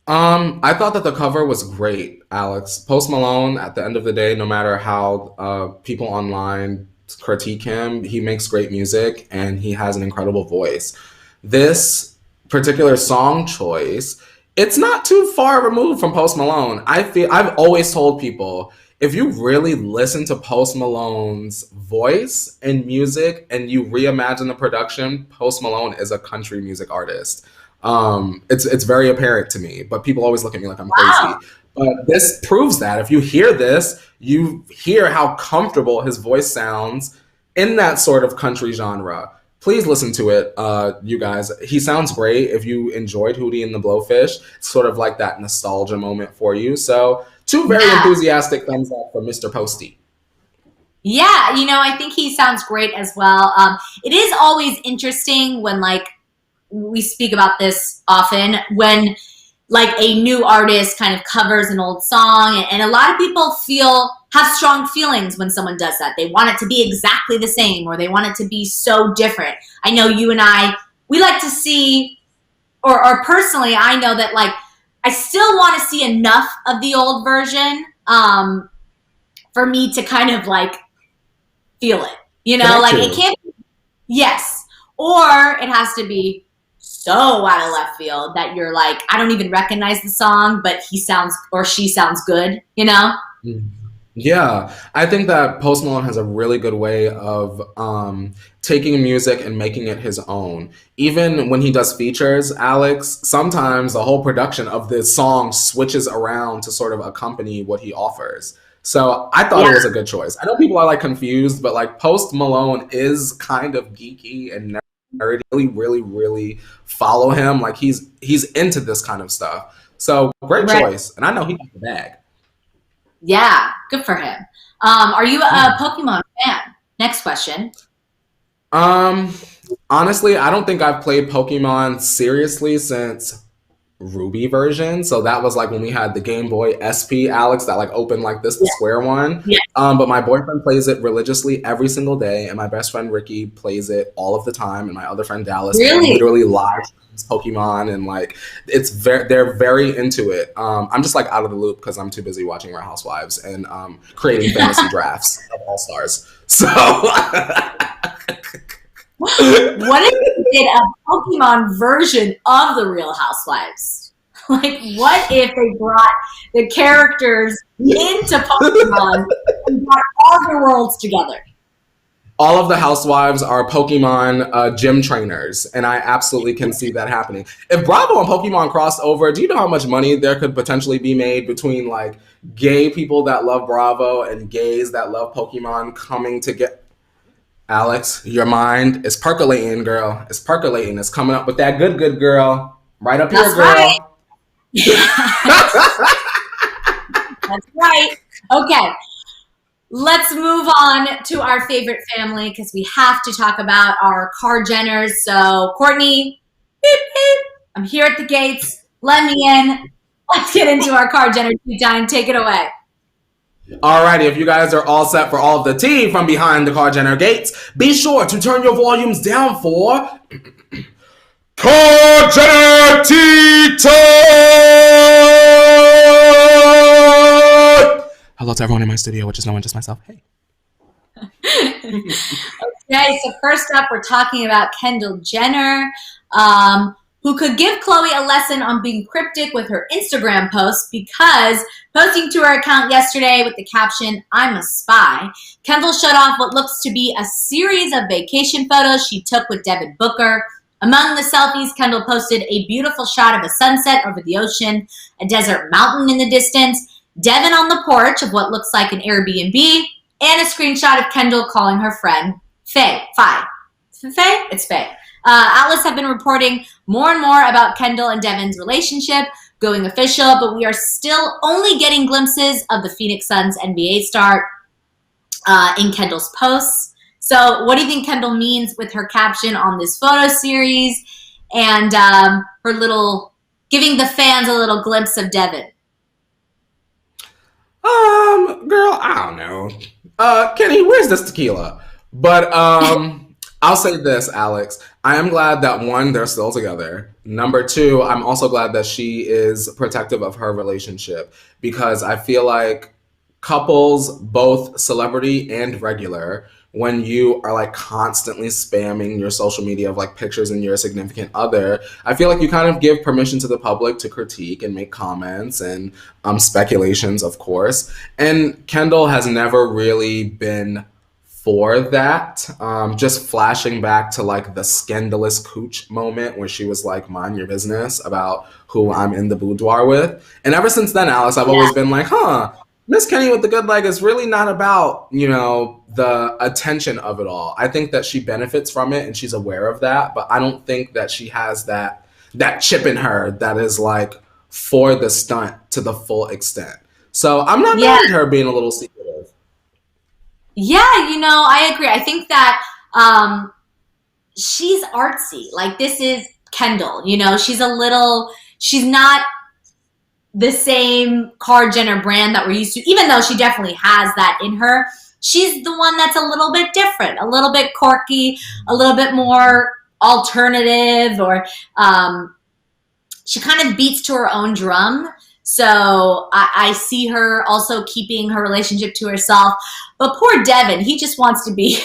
I thought that the cover was great, Alex. Post Malone, at the end of the day, no matter how people online critique him, he makes great music and he has an incredible voice. This particular song choice, it's not too far removed from Post Malone. I've always told people, if you really listen to Post Malone's voice and music and you reimagine the production, Post Malone is a country music artist. It's very apparent to me, but people always look at me like I'm crazy. But this proves that. If you hear this, you hear how comfortable his voice sounds in that sort of country genre. please listen to it, you guys. He sounds great. If you enjoyed Hootie and the Blowfish, it's sort of like that nostalgia moment for you. So, two very Yeah. enthusiastic thumbs up for Mr. Posty. Yeah, I think he sounds great as well. It is always interesting when, like, we speak about this often, when like a new artist kind of covers an old song, and a lot of people have strong feelings when someone does that. They want it to be exactly the same, or they want it to be so different. I know you and we like to see, or personally, I know that, like, I still want to see enough of the old version for me to kind of like feel it, like it can't, yes, or it has to be so out of left field that you're like, I don't even recognize the song, but he sounds or she sounds good, Yeah, I think that Post Malone has a really good way of taking music and making it his own. Even when he does features, Alex, sometimes the whole production of the song switches around to sort of accompany what he offers. So I thought it was a good choice. I know people are like confused, but like Post Malone is kind of geeky and nerdy. Really, really follow him. Like he's into this kind of stuff. So great choice. And I know he got the bag. Yeah, good for him. Are you a Pokemon fan? Next question. Honestly, I don't think I've played Pokemon seriously since Ruby version. So that was like when we had the Game Boy SP, Alex, that like opened like this, the square one. Yeah. But my boyfriend plays it religiously every single day, and my best friend Ricky plays it all of the time, and my other friend Dallas literally live Pokemon, and like they're very into it. I'm just like out of the loop because I'm too busy watching Real Housewives and creating fantasy drafts of All Stars. So what if you did a Pokemon version of the Real Housewives? Like, what if they brought the characters into Pokemon and brought all the worlds together? All of the housewives are Pokemon gym trainers, and I absolutely can see that happening. If Bravo and Pokemon crossed over, do you know how much money there could potentially be made between like gay people that love Bravo and gays that love Pokemon coming to get... Alex, your mind is percolating, girl. It's percolating. It's coming up with that good girl. Right up here, girl. Right. That's right. Okay. Let's move on to our favorite family because we have to talk about our Kardashians. So, Courtney, beep, beep. I'm here at the gates. Let me in. Let's get into our Kardashian time. Take it away. Alrighty, if you guys are all set for all of the tea from behind the Kardashian gates, be sure to turn your volumes down for Kardashian Tea Time! Hello to everyone in my studio, which is no one, just myself. Hey. Okay, so first up, we're talking about Kendall Jenner, who could give Khloe a lesson on being cryptic with her Instagram posts because posting to her account yesterday with the caption, "I'm a spy," Kendall showed off what looks to be a series of vacation photos she took with Devin Booker. Among the selfies, Kendall posted a beautiful shot of a sunset over the ocean, a desert mountain in the distance, Devin on the porch of what looks like an Airbnb, and a screenshot of Kendall calling her friend Faye. Faye? It's Faye. Outlets have been reporting more and more about Kendall and Devin's relationship going official, but we are still only getting glimpses of the Phoenix Suns NBA star in Kendall's posts. So what do you think Kendall means with her caption on this photo series and her little, giving the fans a little glimpse of Devin? Girl, I don't know. Kenny, where's this tequila? But I'll say this, Alex. I am glad that one, they're still together. Number two, I'm also glad that she is protective of her relationship because I feel like couples, both celebrity and regular, when you are like constantly spamming your social media of like pictures and your significant other, I feel like you kind of give permission to the public to critique and make comments and speculations, of course. And Kendall has never really been for that. Just flashing back to like the scandalous cooch moment where she was like, mind your business about who I'm in the boudoir with. And ever since then, Alice, I've always been like, Miss Kenny with the good leg is really not about, the attention of it all. I think that she benefits from it and she's aware of that, but I don't think that she has that chip in her that is like for the stunt to the full extent. So I'm not Yeah. mad at her being a little secretive. Yeah, I agree. I think that she's artsy. Like, this is Kendall, she's not the same Kar Jenner brand that we're used to, even though she definitely has that in her. She's the one that's a little bit different, a little bit quirky, a little bit more alternative, or she kind of beats to her own drum. So I see her also keeping her relationship to herself. But poor Devin, he just wants to be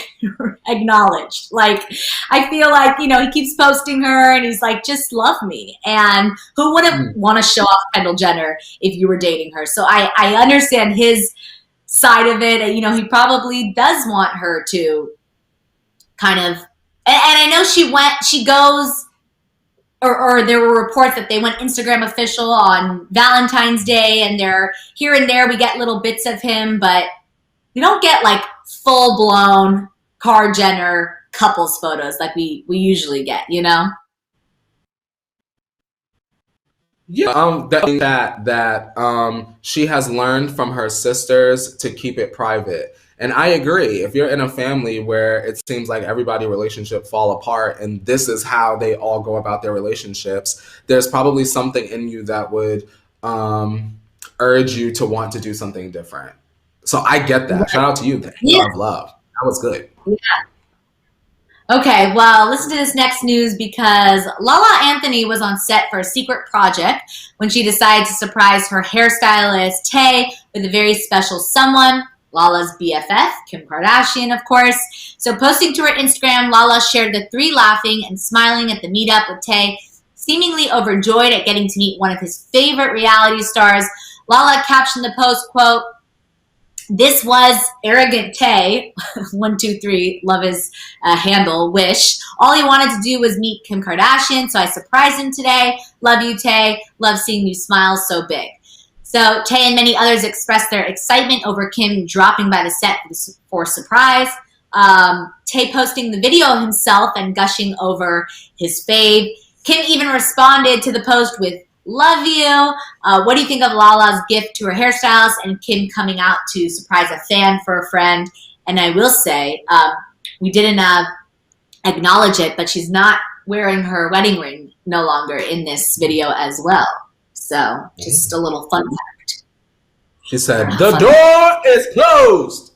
acknowledged. Like, I feel like, he keeps posting her and he's like, just love me. And who wouldn't want to show off Kendall Jenner if you were dating her? So I understand his side of it. He probably does want her to kind of, and I know she goes, or there were reports that they went Instagram official on Valentine's Day, and they're here and there we get little bits of him, but we don't get like full blown Kar Jenner couples photos like we usually get, Yeah, that she has learned from her sisters to keep it private. And I agree. If you're in a family where it seems like everybody relationship fall apart and this is how they all go about their relationships, there's probably something in you that would urge you to want to do something different. So I get that. Shout out to you. Yeah. Love. That was good. Yeah. Okay, well, listen to this next news because Lala Anthony was on set for a secret project when she decided to surprise her hairstylist, Tay, with a very special someone, Lala's BFF, Kim Kardashian, of course. So posting to her Instagram, Lala shared the three laughing and smiling at the meetup with Tay, seemingly overjoyed at getting to meet one of his favorite reality stars. Lala captioned the post, quote, "This was arrogant Tay," 123, love his handle, wish. "All he wanted to do was meet Kim Kardashian, so I surprised him today. Love you, Tay. Love seeing you smile so big." So Tay and many others expressed their excitement over Kim dropping by the set for surprise. Tay posting the video himself and gushing over his fave. Kim even responded to the post with "Love you." What do you think of Lala's gift to her hairstylist and Kim coming out to surprise a fan for a friend? And I will say, we didn't acknowledge it, but she's not wearing her wedding ring no longer in this video as well. So just a little fun fact. She said, "The door is closed."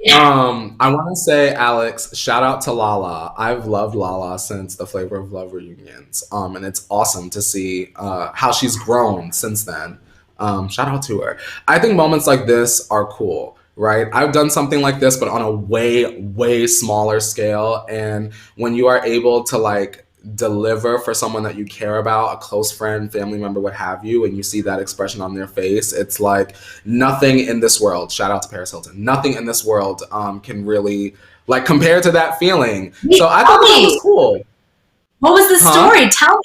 I want to say, Alex, shout out to Lala. I've loved Lala since the Flavor of Love reunions. And it's awesome to see how she's grown since then. Shout out to her. I think moments like this are cool, right? I've done something like this, but on a way, way smaller scale. And when you are able to like deliver for someone that you care about, a close friend, family member, what have you, and you see that expression on their face, it's like nothing in this world, shout out to Paris Hilton, nothing in this world can really like compare to that feeling. So I thought that was cool. What was the story? Tell me.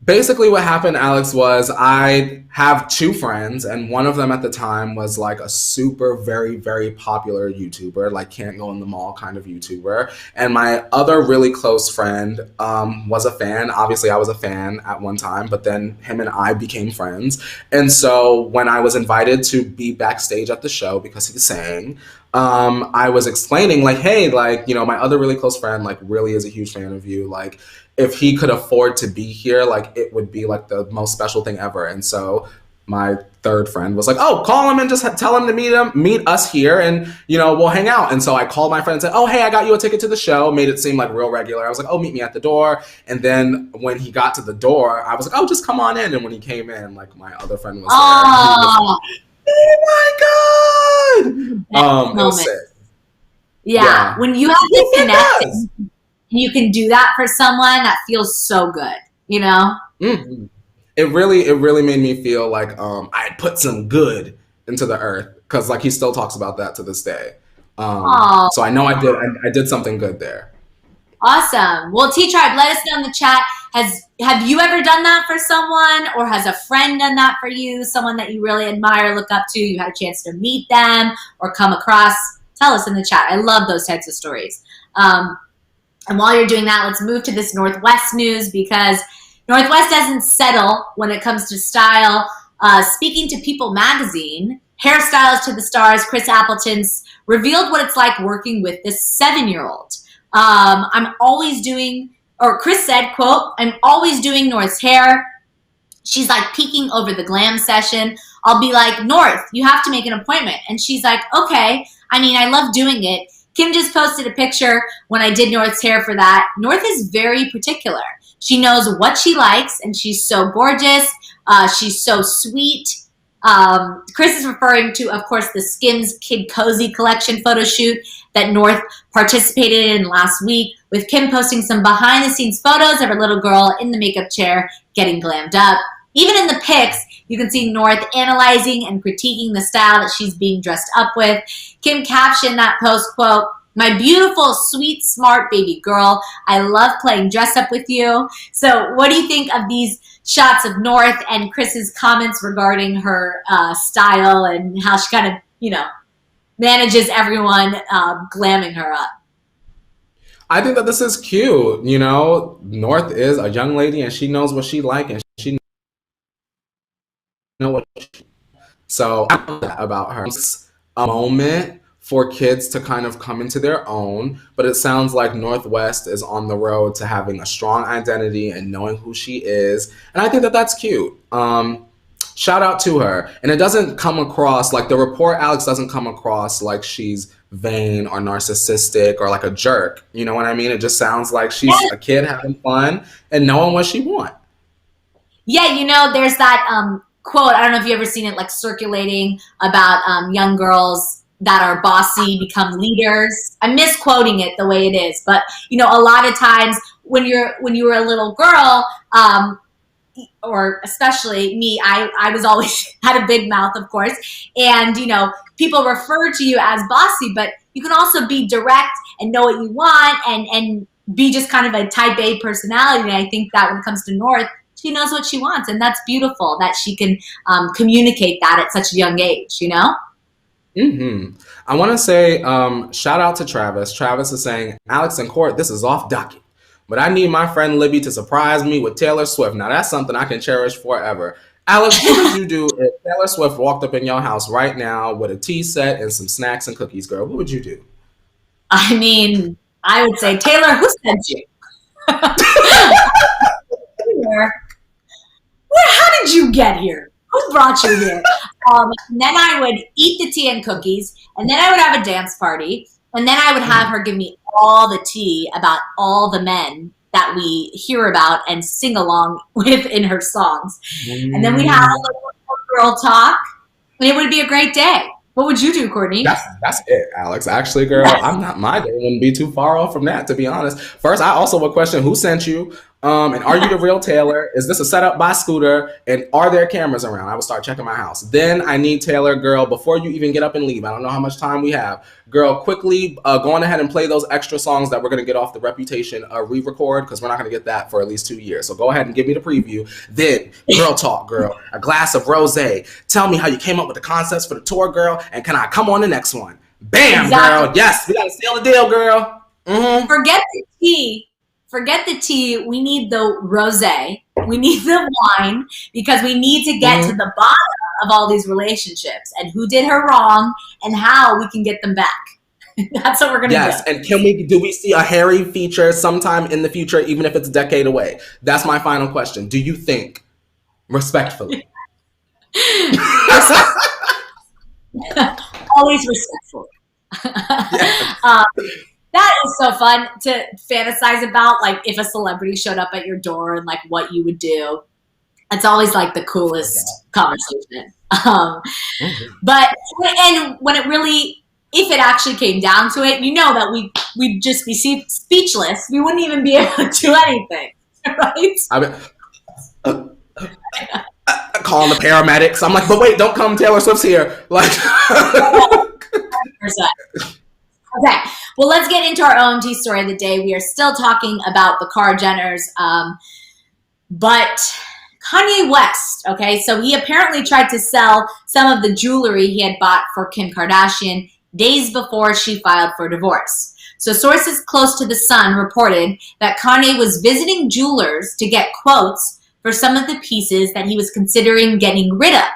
Basically what happened, Alex, was I have two friends, and one of them at the time was like a super, very, very popular YouTuber, like can't go in the mall kind of YouTuber. And my other really close friend was a fan. Obviously, I was a fan at one time, but then him and I became friends. And so when I was invited to be backstage at the show because he sang, I was explaining like, hey, like, my other really close friend like really is a huge fan of you. Like, if he could afford to be here, like it would be like the most special thing ever. And so my third friend was like, "Oh, call him and just tell him to meet us here, and we'll hang out." And so I called my friend and said, "Oh, hey, I got you a ticket to the show." Made it seem like real regular. I was like, "Oh, meet me at the door." And then when he got to the door, I was like, "Oh, just come on in." And when he came in, like my other friend was there. Oh my god! It was sick. Yeah, when you have to connect. You can do that for someone that feels so good, Mm-hmm. It really made me feel like I put some good into the earth, because like he still talks about that to this day. So I know I did something good there. Awesome. Well, T-Tribe, let us know in the chat Have you ever done that for someone, or has a friend done that for you? Someone that you really admire, look up to, you had a chance to meet them or come across? Tell us in the chat. I love those types of stories. And while you're doing that, let's move to this Northwest news, because Northwest doesn't settle when it comes to style. Speaking to People magazine, Hairstylist to the Stars, Chris Appleton's revealed what it's like working with this 7-year-old. Chris said, quote, "I'm always doing North's hair. She's like peeking over the glam session. I'll be like, North, you have to make an appointment." And she's like, okay. I mean, I love doing it. Kim just posted a picture when I did North's hair for that. North is very particular. She knows what she likes, and she's so gorgeous. She's so sweet. Chris is referring to, of course, the Skims Kid Cozy collection photo shoot that North participated in last week, with Kim posting some behind-the-scenes photos of her little girl in the makeup chair getting glammed up. Even in the pics, you can see North analyzing and critiquing the style that she's being dressed up with. Kim captioned that post, quote, "My beautiful, sweet, smart baby girl. I love playing dress up with you." So what do you think of these shots of North and Chris's comments regarding her style and how she kind of, manages everyone glamming her up? I think that this is cute. North is a young lady and she knows what she like, and she knows what so I love that about her. It's a moment for kids to kind of come into their own, but it sounds like Northwest is on the road to having a strong identity and knowing who she is, and I think that that's cute. Shout out to her. And it doesn't come across, like the report, Alex, doesn't come across like she's vain or narcissistic or like a jerk. You know what I mean? It just sounds like she's a kid having fun and knowing what she wants. Yeah, there's that quote, I don't know if you've ever seen it, like circulating about young girls that are bossy become leaders. I'm misquoting it the way it is, but a lot of times when you were a little girl, or especially me, I was always had a big mouth, of course, and people refer to you as bossy, but you can also be direct and know what you want and be just kind of a type A personality. And I think that when it comes to North, she knows what she wants, and that's beautiful that she can communicate that at such a young age. Mm-hmm. I want to say shout out to Travis. Travis is saying, "Alex and Court, this is off docket, but I need my friend Libby to surprise me with Taylor Swift." Now that's something I can cherish forever. Alex, what would you do if Taylor Swift walked up in your house right now with a tea set and some snacks and cookies, girl? What would you do? I mean, I would say, Taylor, who sent you? How did you get here? Who brought you here? Then I would eat the tea and cookies, and then I would have a dance party, and then I would have her give me all the tea about all the men that we hear about and sing along with in her songs. And then we'd have a little girl talk, and it would be a great day. What would you do, Courtney? That's it, Alex. Actually, girl, my day wouldn't be too far off from that, to be honest. First, I also would question who sent you, and are you the real Taylor? Is this a setup by Scooter? And are there cameras around? I would start checking my house. Then I need Taylor, girl, before you even get up and leave. I don't know how much time we have. Girl, quickly go on ahead and play those extra songs that we're going to get off the Reputation re-record, because we're not going to get that for at least 2 years. So go ahead and give me the preview. Then, girl talk, girl. A glass of rosé. Tell me how you came up with the concepts for the tour, girl, and can I come on the next one? Bam, exactly. Girl. Yes, we got to seal the deal, girl. Mm-hmm. Forget the tea. We need the rosé. We need the wine, because we need to get to the bottom of all these relationships and who did her wrong and how we can get them back. That's what we're going to do. Yes, and do we see a Harry feature sometime in the future, even if it's a decade away? That's my final question. Do you think, respectfully? Always respectful. Yes. That is so fun to fantasize about, like if a celebrity showed up at your door and like what you would do. It's always like the coolest conversation. But when it really, if it actually came down to it, that we'd just be speechless. We wouldn't even be able to do anything, right? Calling the paramedics. I'm like, but wait, don't come. Taylor Swift's here. Like. 100%. Okay, well, let's get into our OMG story of the day. We are still talking about the Kar Jenners. But Kanye West, okay, so he apparently tried to sell some of the jewelry he had bought for Kim Kardashian days before she filed for divorce. So sources close to The Sun reported that Kanye was visiting jewelers to get quotes for some of the pieces that he was considering getting rid of.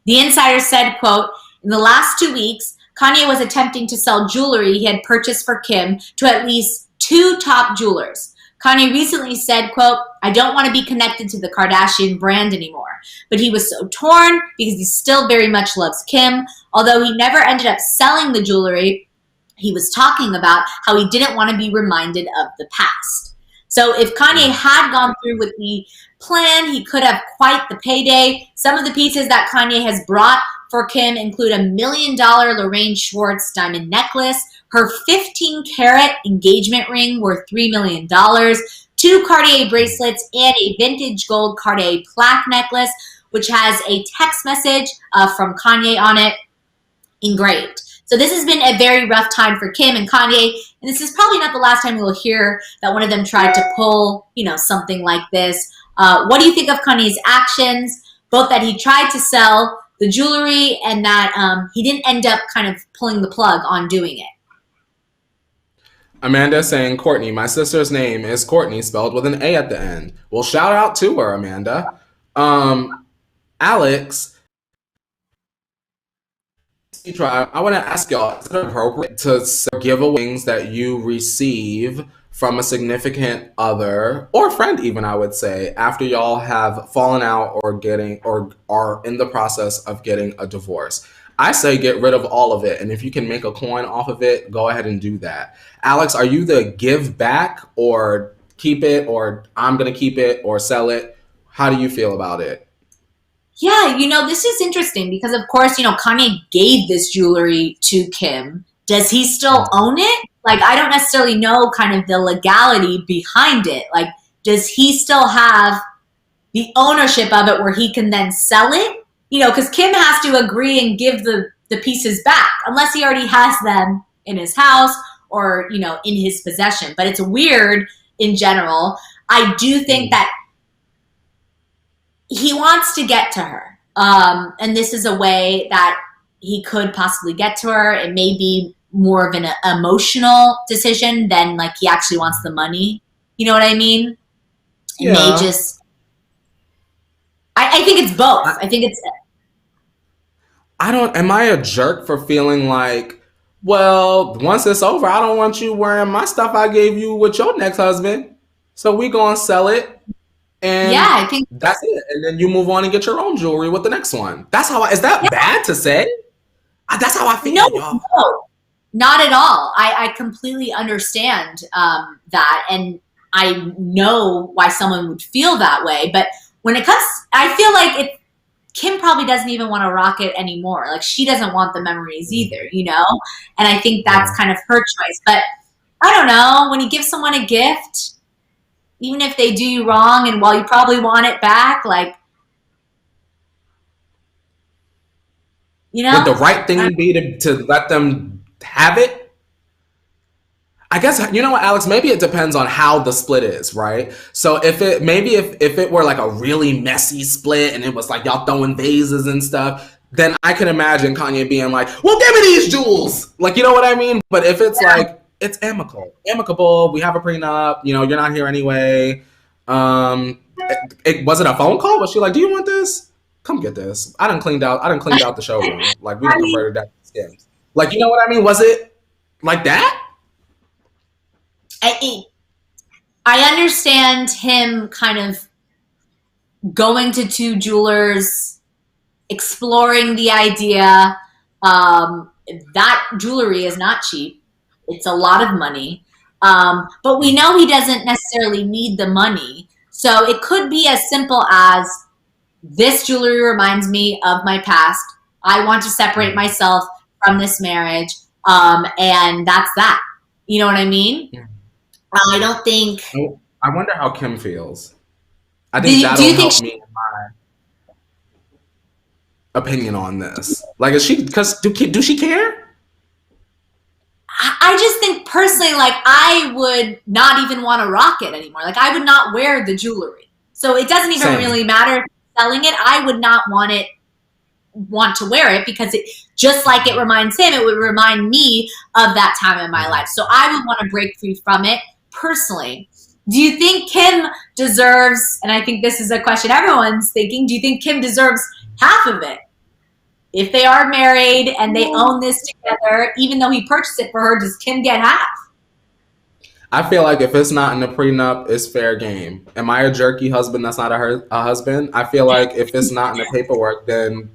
The insider said, quote, in the last 2 weeks, Kanye was attempting to sell jewelry he had purchased for Kim to at least 2 top jewelers. Kanye recently said, quote, I don't want to be connected to the Kardashian brand anymore. But he was so torn because he still very much loves Kim. Although he never ended up selling the jewelry, he was talking about how he didn't want to be reminded of the past. So if Kanye had gone through with the plan, he could have quite the payday. Some of the pieces that Kanye has brought for Kim include a $1 million Lorraine Schwartz diamond necklace, her 15-carat engagement ring worth $3 million, 2 Cartier bracelets, and a vintage gold Cartier plaque necklace, which has a text message from Kanye on it engraved. So this has been a very rough time for Kim and Kanye, and this is probably not the last time we'll hear that one of them tried to pull, something like this. What do you think of Kanye's actions, both that he tried to sell the jewelry and that he didn't end up kind of pulling the plug on doing it? Amanda saying, Courtney, my sister's name is Courtney, spelled with an A at the end. Well, shout out to her, Amanda. Alex, I want to ask y'all, is it appropriate to give giveaways that you receive from a significant other or friend even, I would say, after y'all have fallen out or are in the process of getting a divorce? I say get rid of all of it, and if you can make a coin off of it, go ahead and do that. Alex, are you the give back or keep it, or I'm going to keep it or sell it? How do you feel about it? Yeah, this is interesting because, of course, Kanye gave this jewelry to Kim. Does he still own it? Like, I don't necessarily know kind of the legality behind it. Like, does he still have the ownership of it where he can then sell it? Because Kim has to agree and give the pieces back unless he already has them in his house or, in his possession. But it's weird in general. I do think that he wants to get to her. And this is a way that he could possibly get to her. It may be more of an emotional decision than like he actually wants the money. You know what I mean? It may just... I think it's both. I think it's... Am I a jerk for feeling like, well, once it's over, I don't want you wearing my stuff I gave you with your next husband. So we gonna sell it. And yeah, I think that's it. And then you move on and get your own jewelry with the next one. That's how is that bad to say? That's how I feel. No, not at all. I completely understand that. And I know why someone would feel that way. But when it comes, I feel like Kim probably doesn't even want to rock it anymore. Like, she doesn't want the memories either, And I think that's kind of her choice. But I don't know, when you give someone a gift, even if they do you wrong and while you probably want it back, like, would the right thing be to let them have it? I guess, what, Alex, maybe it depends on how the split is, right? So if it were like a really messy split and it was like y'all throwing vases and stuff, then I can imagine Kanye being like, well, give me these jewels. Like, you know what I mean? But if it's like, it's amicable, we have a prenup, you're not here anyway. Was it a phone call? Was she like, do you want this? Come get this. I done cleaned out the showroom. Like, we done converted that to skins. Like, you know what I mean? Was it like that? I understand him kind of going to 2 jewelers, exploring the idea. That jewelry is not cheap. It's a lot of money. But we know he doesn't necessarily need the money. So it could be as simple as, this jewelry reminds me of my past. I want to separate myself from this marriage. And that's that. You know what I mean? Yeah. I don't think... I wonder how Kim feels. I think that'll help me in my opinion on this. Like, is she... Because do she care? I just think personally, like, I would not even want to rock it anymore. Like, I would not wear the jewelry. So it doesn't even Same. really matter if he's selling it. I would not want to wear it because it, just like it reminds him, it would remind me of that time in my life. So I would want to break free from it personally. Do you think Kim deserves, and I think this is a question everyone's thinking, do you think Kim deserves half of it? If they are married and they own this together, even though he purchased it for her, does Kim get half? I feel like if it's not in the prenup, it's fair game. Am I a jerky husband that's not a husband? I feel like if it's not in the paperwork, then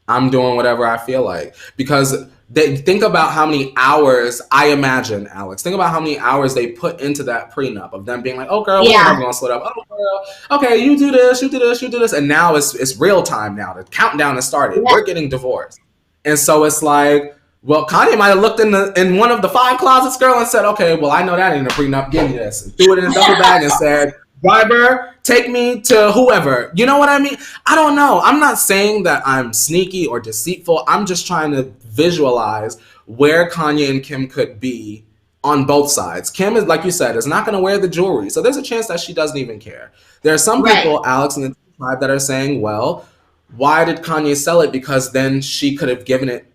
I'm doing whatever I feel like. Because they think about how many hours, I imagine, Alex, think about how many hours they put into that prenup of them being like, oh, girl, we're never going to split up. Oh, girl, okay, you do this, you do this, you do this. And now it's real time now. The countdown has started. Yeah. We're getting divorced. And so it's like, well, Kanye might have looked in one of the 5 closets, girl, and said, okay, well, I know that ain't a prenup. Give me this. And threw it in a double bag and said, driver, take me to whoever. You know what I mean? I don't know. I'm not saying that I'm sneaky or deceitful. I'm just trying to visualize where Kanye and Kim could be on both sides. Kim is, like you said, is not going to wear the jewelry. So there's a chance that she doesn't even care. There are some people, Alex and the tribe, that are saying, well, why did Kanye sell it? Because then she could have given it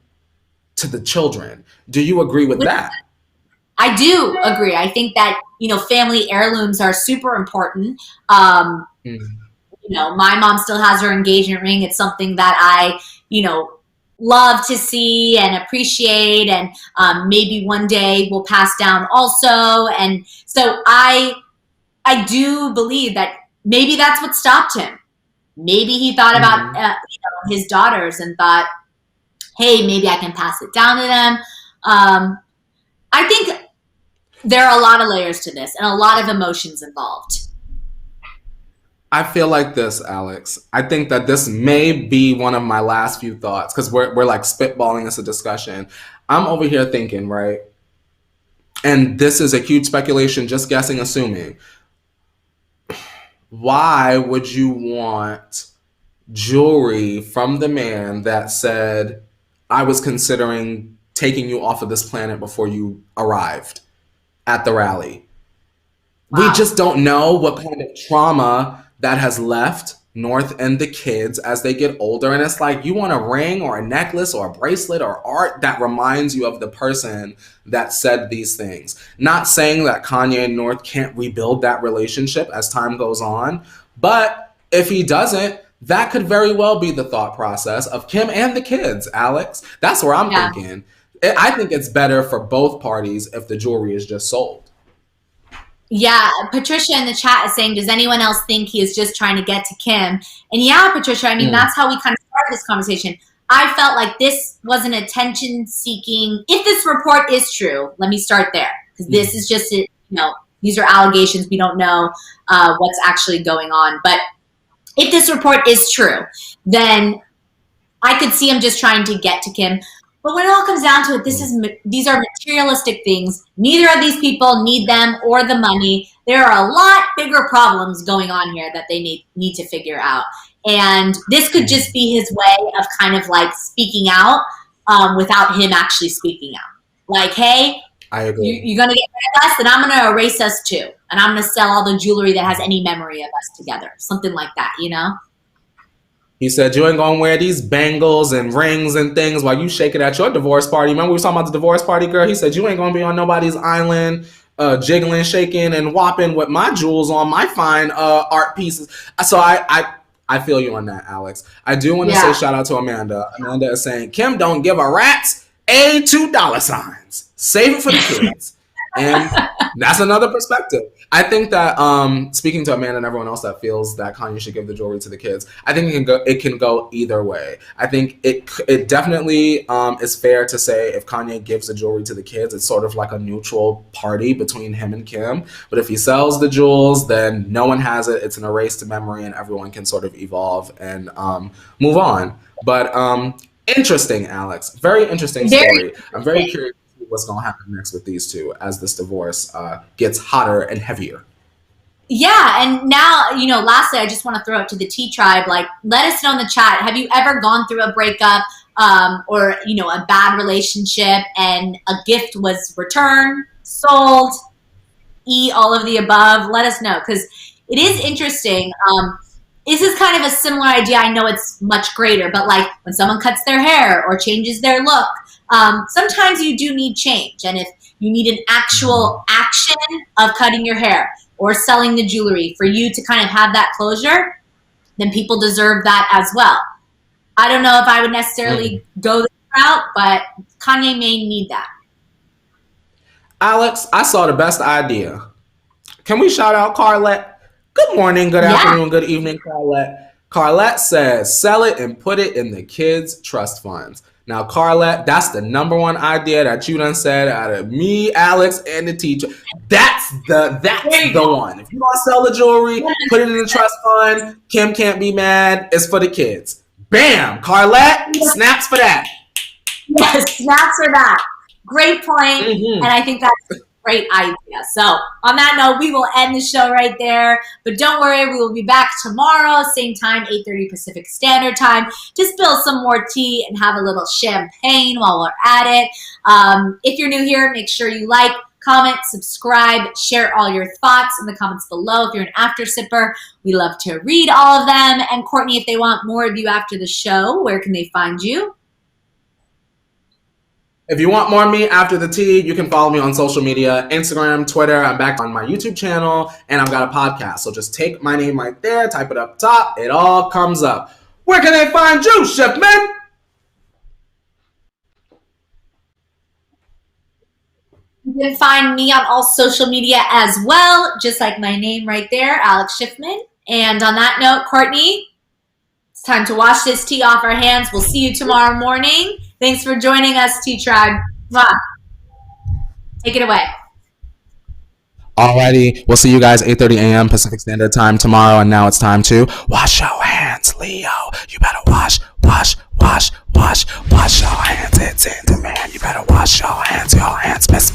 to the children. Do you agree with that? I do agree. I think that, family heirlooms are super important. My mom still has her engagement ring. It's something that I, love to see and appreciate, and maybe one day will pass down also. And so I do believe that maybe that's what stopped him. Maybe he thought about his daughters and thought, hey, maybe I can pass it down to them. I think there are a lot of layers to this and a lot of emotions involved. I feel like this, Alex. I think that this may be one of my last few thoughts because we're like spitballing this a discussion. I'm over here thinking, right? And this is a huge speculation, just guessing, assuming. Why would you want jewelry from the man that said, I was considering taking you off of this planet before you arrived at the rally? Wow. We just don't know what kind of trauma that has left North and the kids as they get older. And it's like, you want a ring or a necklace or a bracelet or art that reminds you of the person that said these things. Not saying that Kanye and North can't rebuild that relationship as time goes on, but if he doesn't, that could very well be the thought process of Kim and the kids, Alex. That's where I'm thinking. I think it's better for both parties if the jewelry is just sold. Yeah, Patricia in the chat is saying, does anyone else think he is just trying to get to Kim? And yeah, Patricia, I mean, that's how we kind of started this conversation. I felt like this was an attention-seeking, if this report is true, let me start there. Because this is just, these are allegations. We don't know what's actually going on. But if this report is true, then I could see him just trying to get to Kim. But when it all comes down to it, these are materialistic things. Neither of these people need them or the money. There are a lot bigger problems going on here that they need to figure out. And this could just be his way of kind of like speaking out without him actually speaking out. Like, hey, I agree. You're going to get rid of us, then I'm going to erase us too. And I'm going to sell all the jewelry that has any memory of us together. Something like that, He said, you ain't gonna wear these bangles and rings and things while you shake it at your divorce party. Remember we were talking about the divorce party, girl? He said, you ain't gonna be on nobody's island jiggling, shaking, and whopping with my jewels on, my fine art pieces. So I feel you on that, Alex. I do want to say shout out to Amanda. Amanda is saying, Kim don't give a rat's $2. Save it for the kids. And that's another perspective. I think that speaking to Amanda and everyone else that feels that Kanye should give the jewelry to the kids, I think it can go either way. I think it definitely is fair to say if Kanye gives the jewelry to the kids, it's sort of like a neutral party between him and Kim. But if he sells the jewels, then no one has it. It's an erased memory, and everyone can sort of evolve and move on. But interesting, Alex. Very interesting story. I'm very curious what's going to happen next with these two as this divorce gets hotter and heavier. Yeah, and now, lastly, I just want to throw it to the T Tribe. Like, let us know in the chat, have you ever gone through a breakup or, a bad relationship and a gift was returned, sold, all of the above? Let us know, because it is interesting. This is kind of a similar idea. I know it's much greater, but like when someone cuts their hair or changes their look, sometimes you do need change. And if you need an actual action of cutting your hair or selling the jewelry for you to kind of have that closure, then people deserve that as well. I don't know if I would necessarily go this route, but Kanye may need that. Alex, I saw the best idea. Can we shout out Carlette? Good morning, good Yeah. afternoon, good evening, Carlette. Carlette says, sell it and put it in the kids' trust funds. Now, Carlette, that's the number one idea that you done said out of me, Alex, and the teacher. That's the one. If you want to sell the jewelry, put it in the trust fund. Kim can't be mad. It's for the kids. Bam! Carlette, snaps for that. Yes, snaps for that. Great point. And I think that's a great idea. So on that note, we will end the show right there. But don't worry, we will be back tomorrow, same time, 8:30 Pacific Standard Time, to spill some more tea and have a little champagne while we're at it. If you're new here, make sure you like, comment, subscribe, share all your thoughts in the comments below. If you're an after sipper, we love to read all of them. And Courtney, if they want more of you after the show, where can they find you? If you want more of me after the tea, you can follow me on social media, Instagram, Twitter. I'm back on my YouTube channel, and I've got a podcast. So just take my name right there, type it up top. It all comes up. Where can they find you, Shipman? You can find me on all social media as well, just like my name right there, Alex Schiffman. And on that note, Courtney, it's time to wash this tea off our hands. We'll see you tomorrow morning. Thanks for joining us, Tea Tribe. Mwah. Take it away. Alrighty, we'll see you guys 8:30 a.m. Pacific Standard Time tomorrow. And now it's time to wash your hands, Leo. You better wash your hands. It's in demand. You better wash your hands, miss.